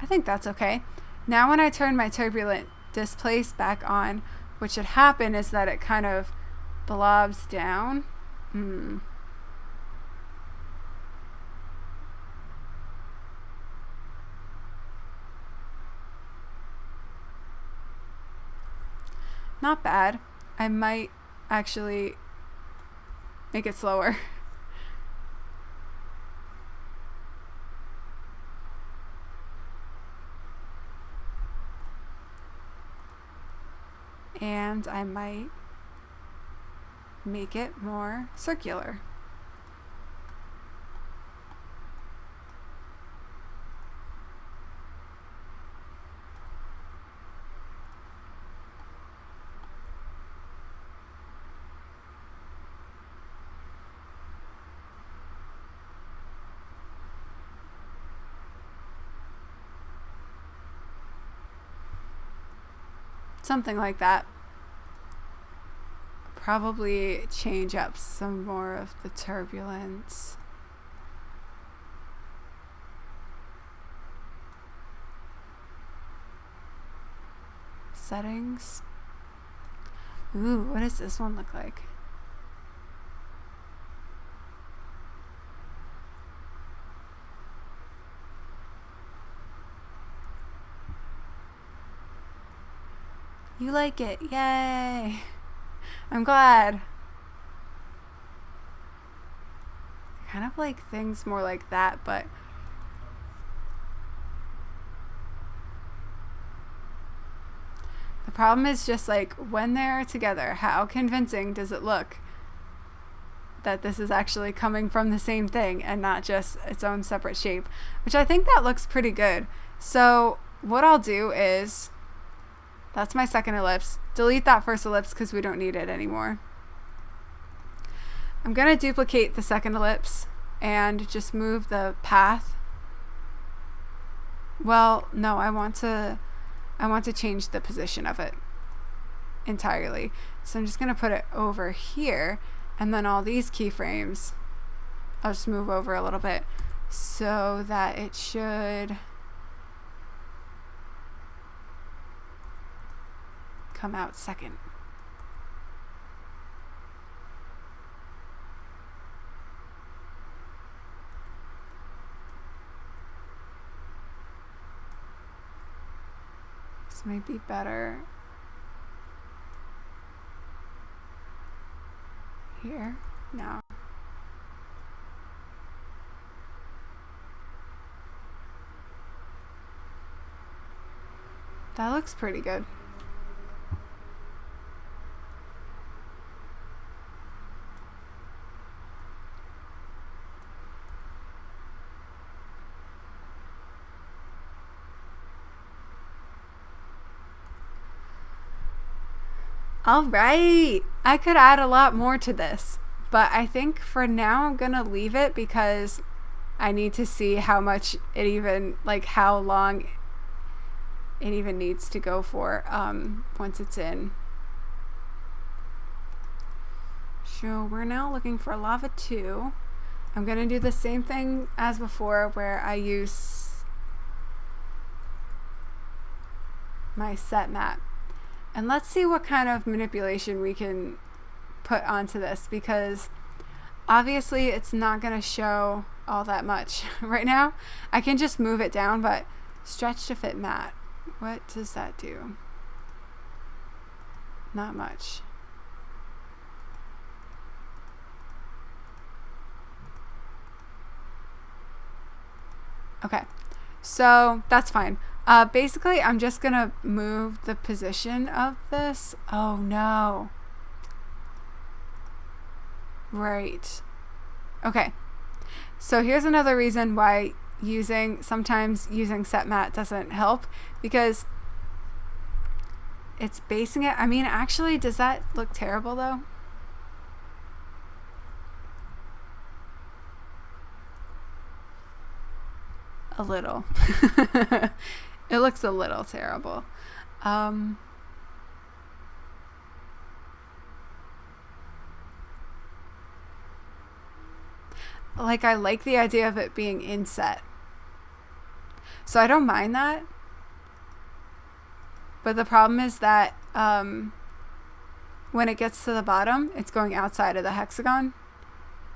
I think that's okay. Now when I turn my turbulent displace back on, what should happen is that it kind of blobs down Not bad. I might actually make it slower. And I might make it more circular. Something like that. Probably change up some more of the turbulence. Settings. Ooh, what does this one look like? You like it. Yay. I'm glad. I kind of like things more like that, but the problem is just like when they're together, how convincing does it look that this is actually coming from the same thing and not just its own separate shape, which I think that looks pretty good. So what I'll do is, that's my second ellipse. Delete that first ellipse because we don't need it anymore. I'm going to duplicate the second ellipse and just move the path. Well, no, I want to change the position of it entirely. So I'm just going to put it over here, and then all these keyframes, I'll just move over a little bit so that it should come out second. This might be better here. No. That looks pretty good. All right, I could add a lot more to this, but I think for now I'm gonna leave it because I need to see how much it even, like how long it even needs to go for once it's in. So we're now looking for lava 2. I'm gonna do the same thing as before where I use my set map. And let's see what kind of manipulation we can put onto this, because obviously it's not going to show all that much right now. I can just move it down, but stretch to fit matte. What does that do? Not much. Okay, so that's fine. Basically, I'm just gonna move the position of this. Oh no. Right. Okay. So here's another reason why sometimes using set matte doesn't help, because it's basing it. I mean, actually, does that look terrible though? A little. It looks a little terrible. Like, I like the idea of it being inset, so I don't mind that. But the problem is that when it gets to the bottom, it's going outside of the hexagon,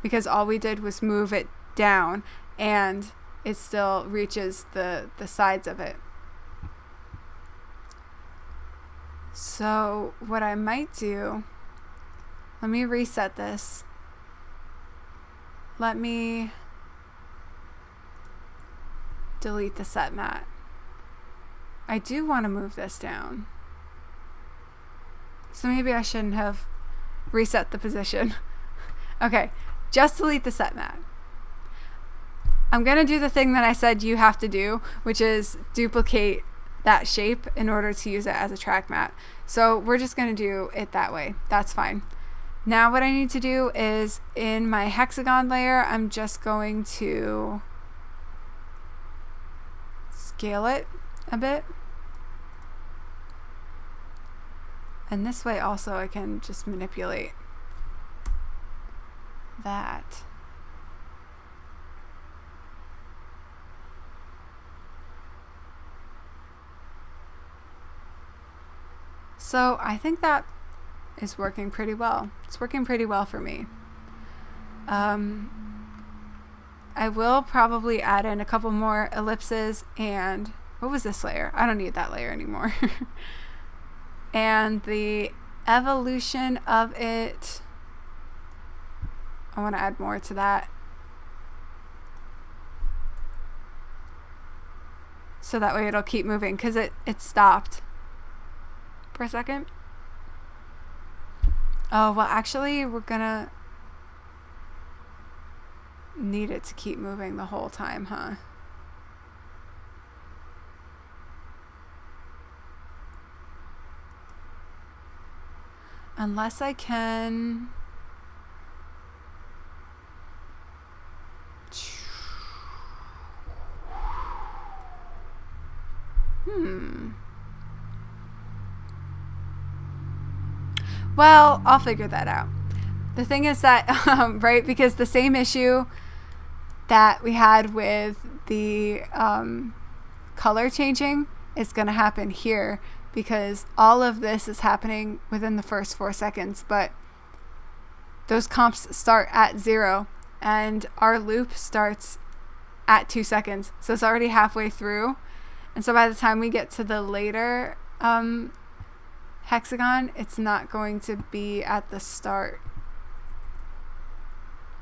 because all we did was move it down and it still reaches the sides of it. So what I might do, let me reset this. Let me delete the set mat. I do want to move this down. So maybe I shouldn't have reset the position. Okay, just delete the set mat. I'm going to do the thing that I said you have to do, which is duplicate that shape in order to use it as a track mat. So we're just going to do it that way. That's fine. Now what I need to do is in my hexagon layer, I'm just going to scale it a bit. And this way also I can just manipulate that. So I think that is working pretty well. It's working pretty well for me. I will probably add in a couple more ellipses and what was this layer? I don't need that layer anymore. And the evolution of it, I want to add more to that. So that way it'll keep moving because it stopped for a second. Oh, well actually we're gonna need it to keep moving the whole time, huh? Unless I can... Well, I'll figure that out. The thing is that, right, because the same issue that we had with the color changing is going to happen here, because all of this is happening within the first 4 seconds, but those comps start at 0 and our loop starts at 2 seconds. So it's already halfway through. And so by the time we get to the later hexagon, it's not going to be at the start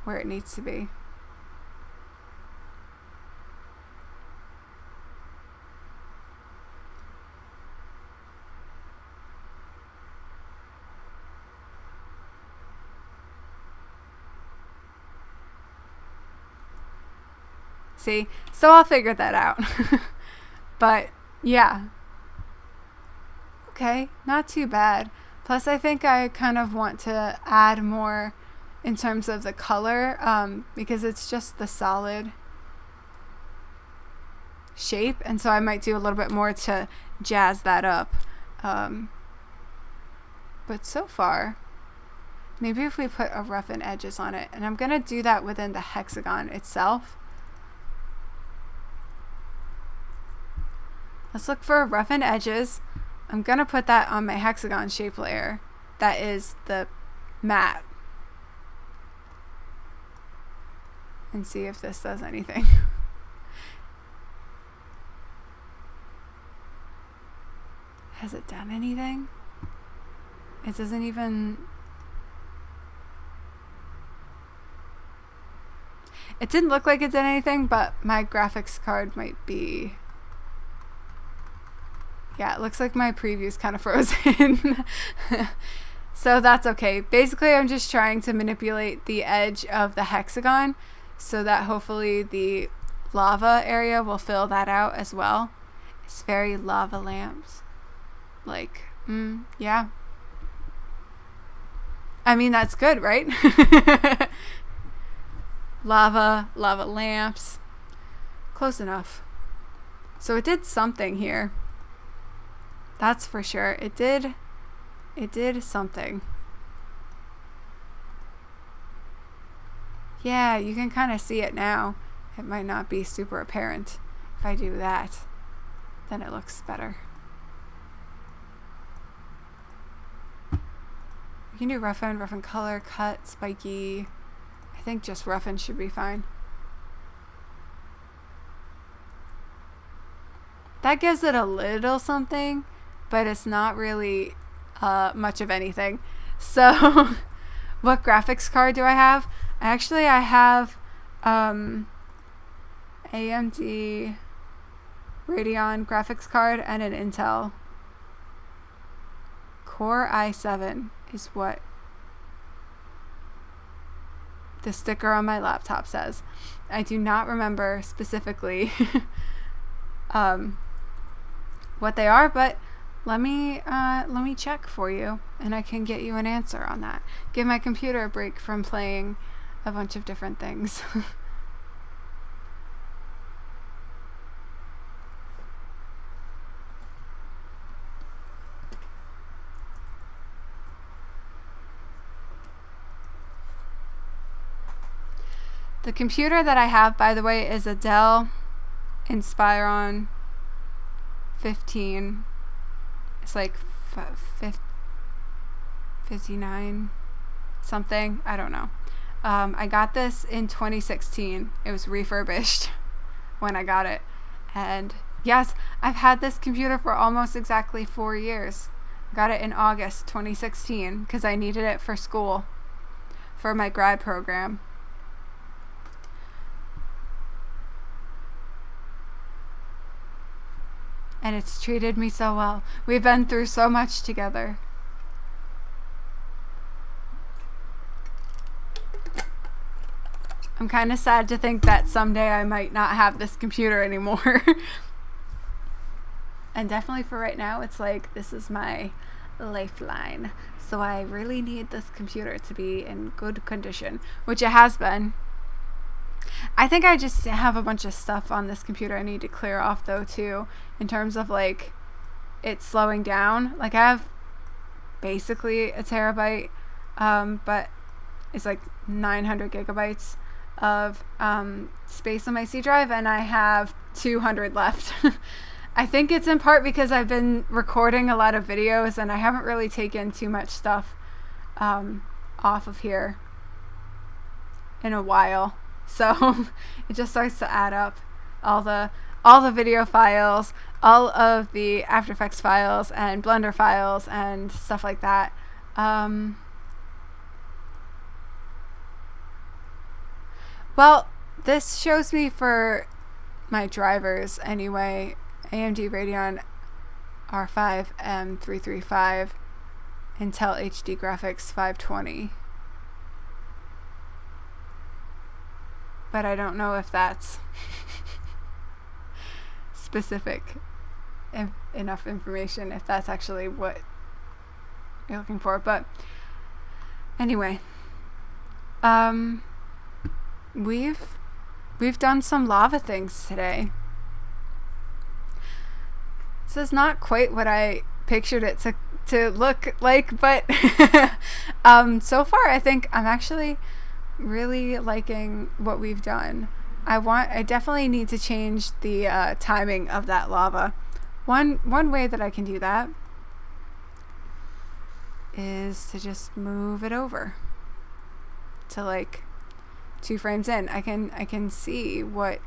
where it needs to be. See? So I'll figure that out. But yeah. Okay, not too bad. Plus I think I kind of want to add more in terms of the color, because it's just the solid shape, and so I might do a little bit more to jazz that up. But so far, maybe if we put a roughen edges on it, and I'm gonna do that within the hexagon itself. Let's look for roughen edges. I'm gonna put that on my hexagon shape layer. That is the mat. And see if this does anything. Has it done anything? It doesn't even... It didn't look like it did anything, but my graphics card might be... Yeah, it looks like my preview's kind of frozen. So that's okay. Basically, I'm just trying to manipulate the edge of the hexagon so that hopefully the lava area will fill that out as well. It's very lava lamps. Like, yeah. I mean, that's good, right? Lava lamps. Close enough. So it did something here. That's for sure. It did something. Yeah, you can kind of see it now. It might not be super apparent. If I do that, then it looks better. We can do roughen color, cut, spiky. I think just roughen should be fine. That gives it a little something, but it's not really much of anything. So what graphics card do I have? I have AMD Radeon graphics card and an Intel Core i7 is what the sticker on my laptop says. I do not remember specifically what they are, but let me check for you and I can get you an answer on that. Give my computer a break from playing a bunch of different things. The computer that I have, by the way, is a Dell Inspiron 15. It's like 59 something. I don't know. I got this in 2016. It was refurbished when I got it. And yes, I've had this computer for almost exactly 4 years. I got it in August 2016 because I needed it for school, for my grad program. And it's treated me so well. We've been through so much together. I'm kind of sad to think that someday I might not have this computer anymore. And definitely for right now, it's like, this is my lifeline. So I really need this computer to be in good condition, which it has been. I think I just have a bunch of stuff on this computer I need to clear off though too, in terms of like it slowing down. Like I have basically a terabyte, but it's like 900 gigabytes of space on my C drive, and I have 200 left. I think it's in part because I've been recording a lot of videos and I haven't really taken too much stuff off of here in a while. So it just starts to add up, all the video files, all of the After Effects files and Blender files and stuff like that. Well, this shows me for my drivers anyway. AMD Radeon R5 M335, Intel HD Graphics 520. But I don't know if that's specific enough information, if that's actually what you're looking for. But anyway, we've done some lava things today. This is not quite what I pictured it to look like, but so far I think I'm actually really liking what we've done. I definitely need to change the timing of that lava. One way that I can do that is to just move it over to like 2 frames in. I can see what.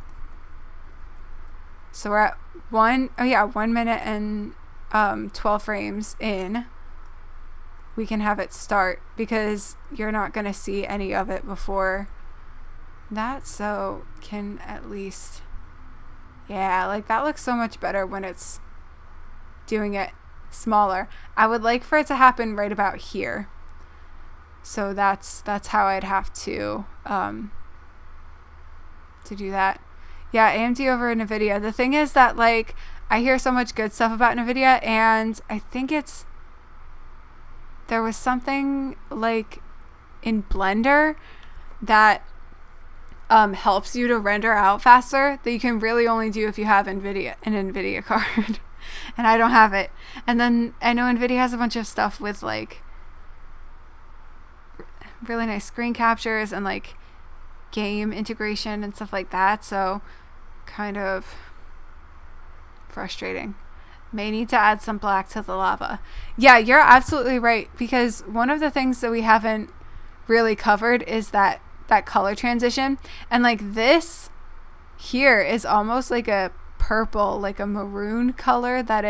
So we're at 1 minute and 12 frames in. We can have it start because you're not going to see any of it before that, so can at least, yeah, like that looks so much better when it's doing it smaller. I would like for it to happen right about here, so that's how I'd have to do that. Yeah, AMD over NVIDIA. The thing is that like I hear so much good stuff about NVIDIA, and I think there was something like in Blender that helps you to render out faster that you can really only do if you have an NVIDIA card. And I don't have it. And then I know NVIDIA has a bunch of stuff with like really nice screen captures and like game integration and stuff like that. So kind of frustrating. May need to add some black to the lava. Yeah, you're absolutely right, because one of the things that we haven't really covered is that that color transition. And like this here is almost like a purple, like a maroon color that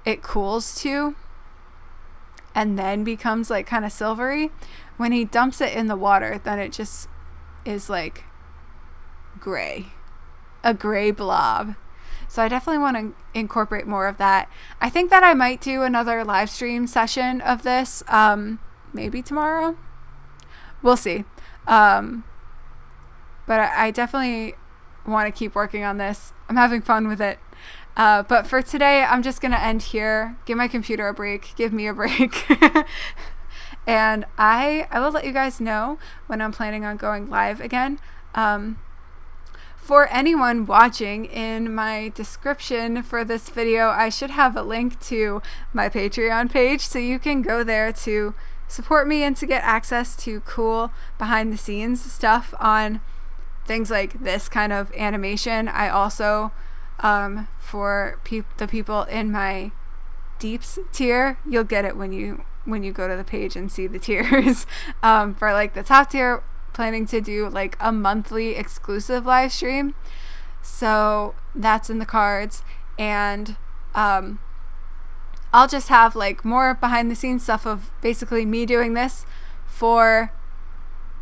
it cools to and then becomes like kind of silvery. When he dumps it in the water, then it just is like gray, a gray blob. So I definitely want to incorporate more of that. I think that I might do another live stream session of this, maybe tomorrow. We'll see. But I definitely want to keep working on this. I'm having fun with it. But for today, I'm just going to end here, give my computer a break, give me a break. And I will let you guys know when I'm planning on going live again. For anyone watching, in my description for this video, I should have a link to my Patreon page, so you can go there to support me and to get access to cool behind the scenes stuff on things like this kind of animation. I also, for the people in my Deeps tier, you'll get it when you go to the page and see the tiers. For like the top tier, planning to do like a monthly exclusive live stream, so that's in the cards. And I'll just have like more behind the scenes stuff of basically me doing this for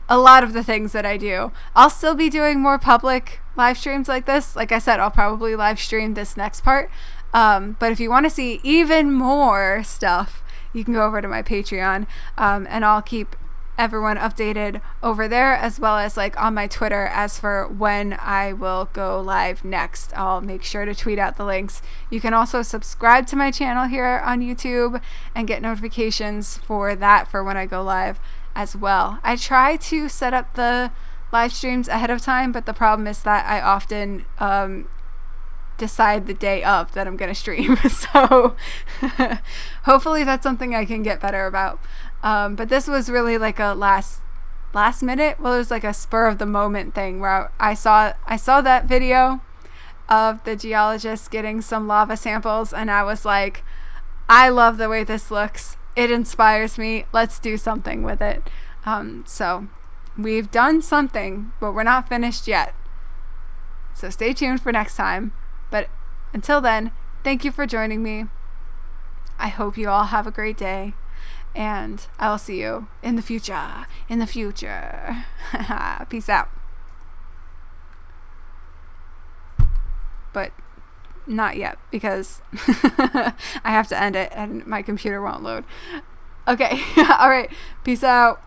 a lot of the things that I do. I'll still be doing more public live streams like this. Like I said, I'll probably live stream this next part, but if you want to see even more stuff, you can go over to my Patreon, and I'll keep everyone updated over there, as well as like on my Twitter as for when I will go live next. I'll make sure to tweet out the links. You can also subscribe to my channel here on YouTube and get notifications for that for when I go live as well. I try to set up the live streams ahead of time, but the problem is that I often decide the day of that I'm gonna stream. So hopefully that's something I can get better about. But this was really like a last minute, well, it was like a spur of the moment thing where I saw that video of the geologist getting some lava samples, and I was like, I love the way this looks. It inspires me. Let's do something with it. So we've done something, but we're not finished yet. So stay tuned for next time. But until then, thank you for joining me. I hope you all have a great day, and I will see you in the future. Peace out. But not yet, because I have to end it and my computer won't load. Okay. All right. Peace out.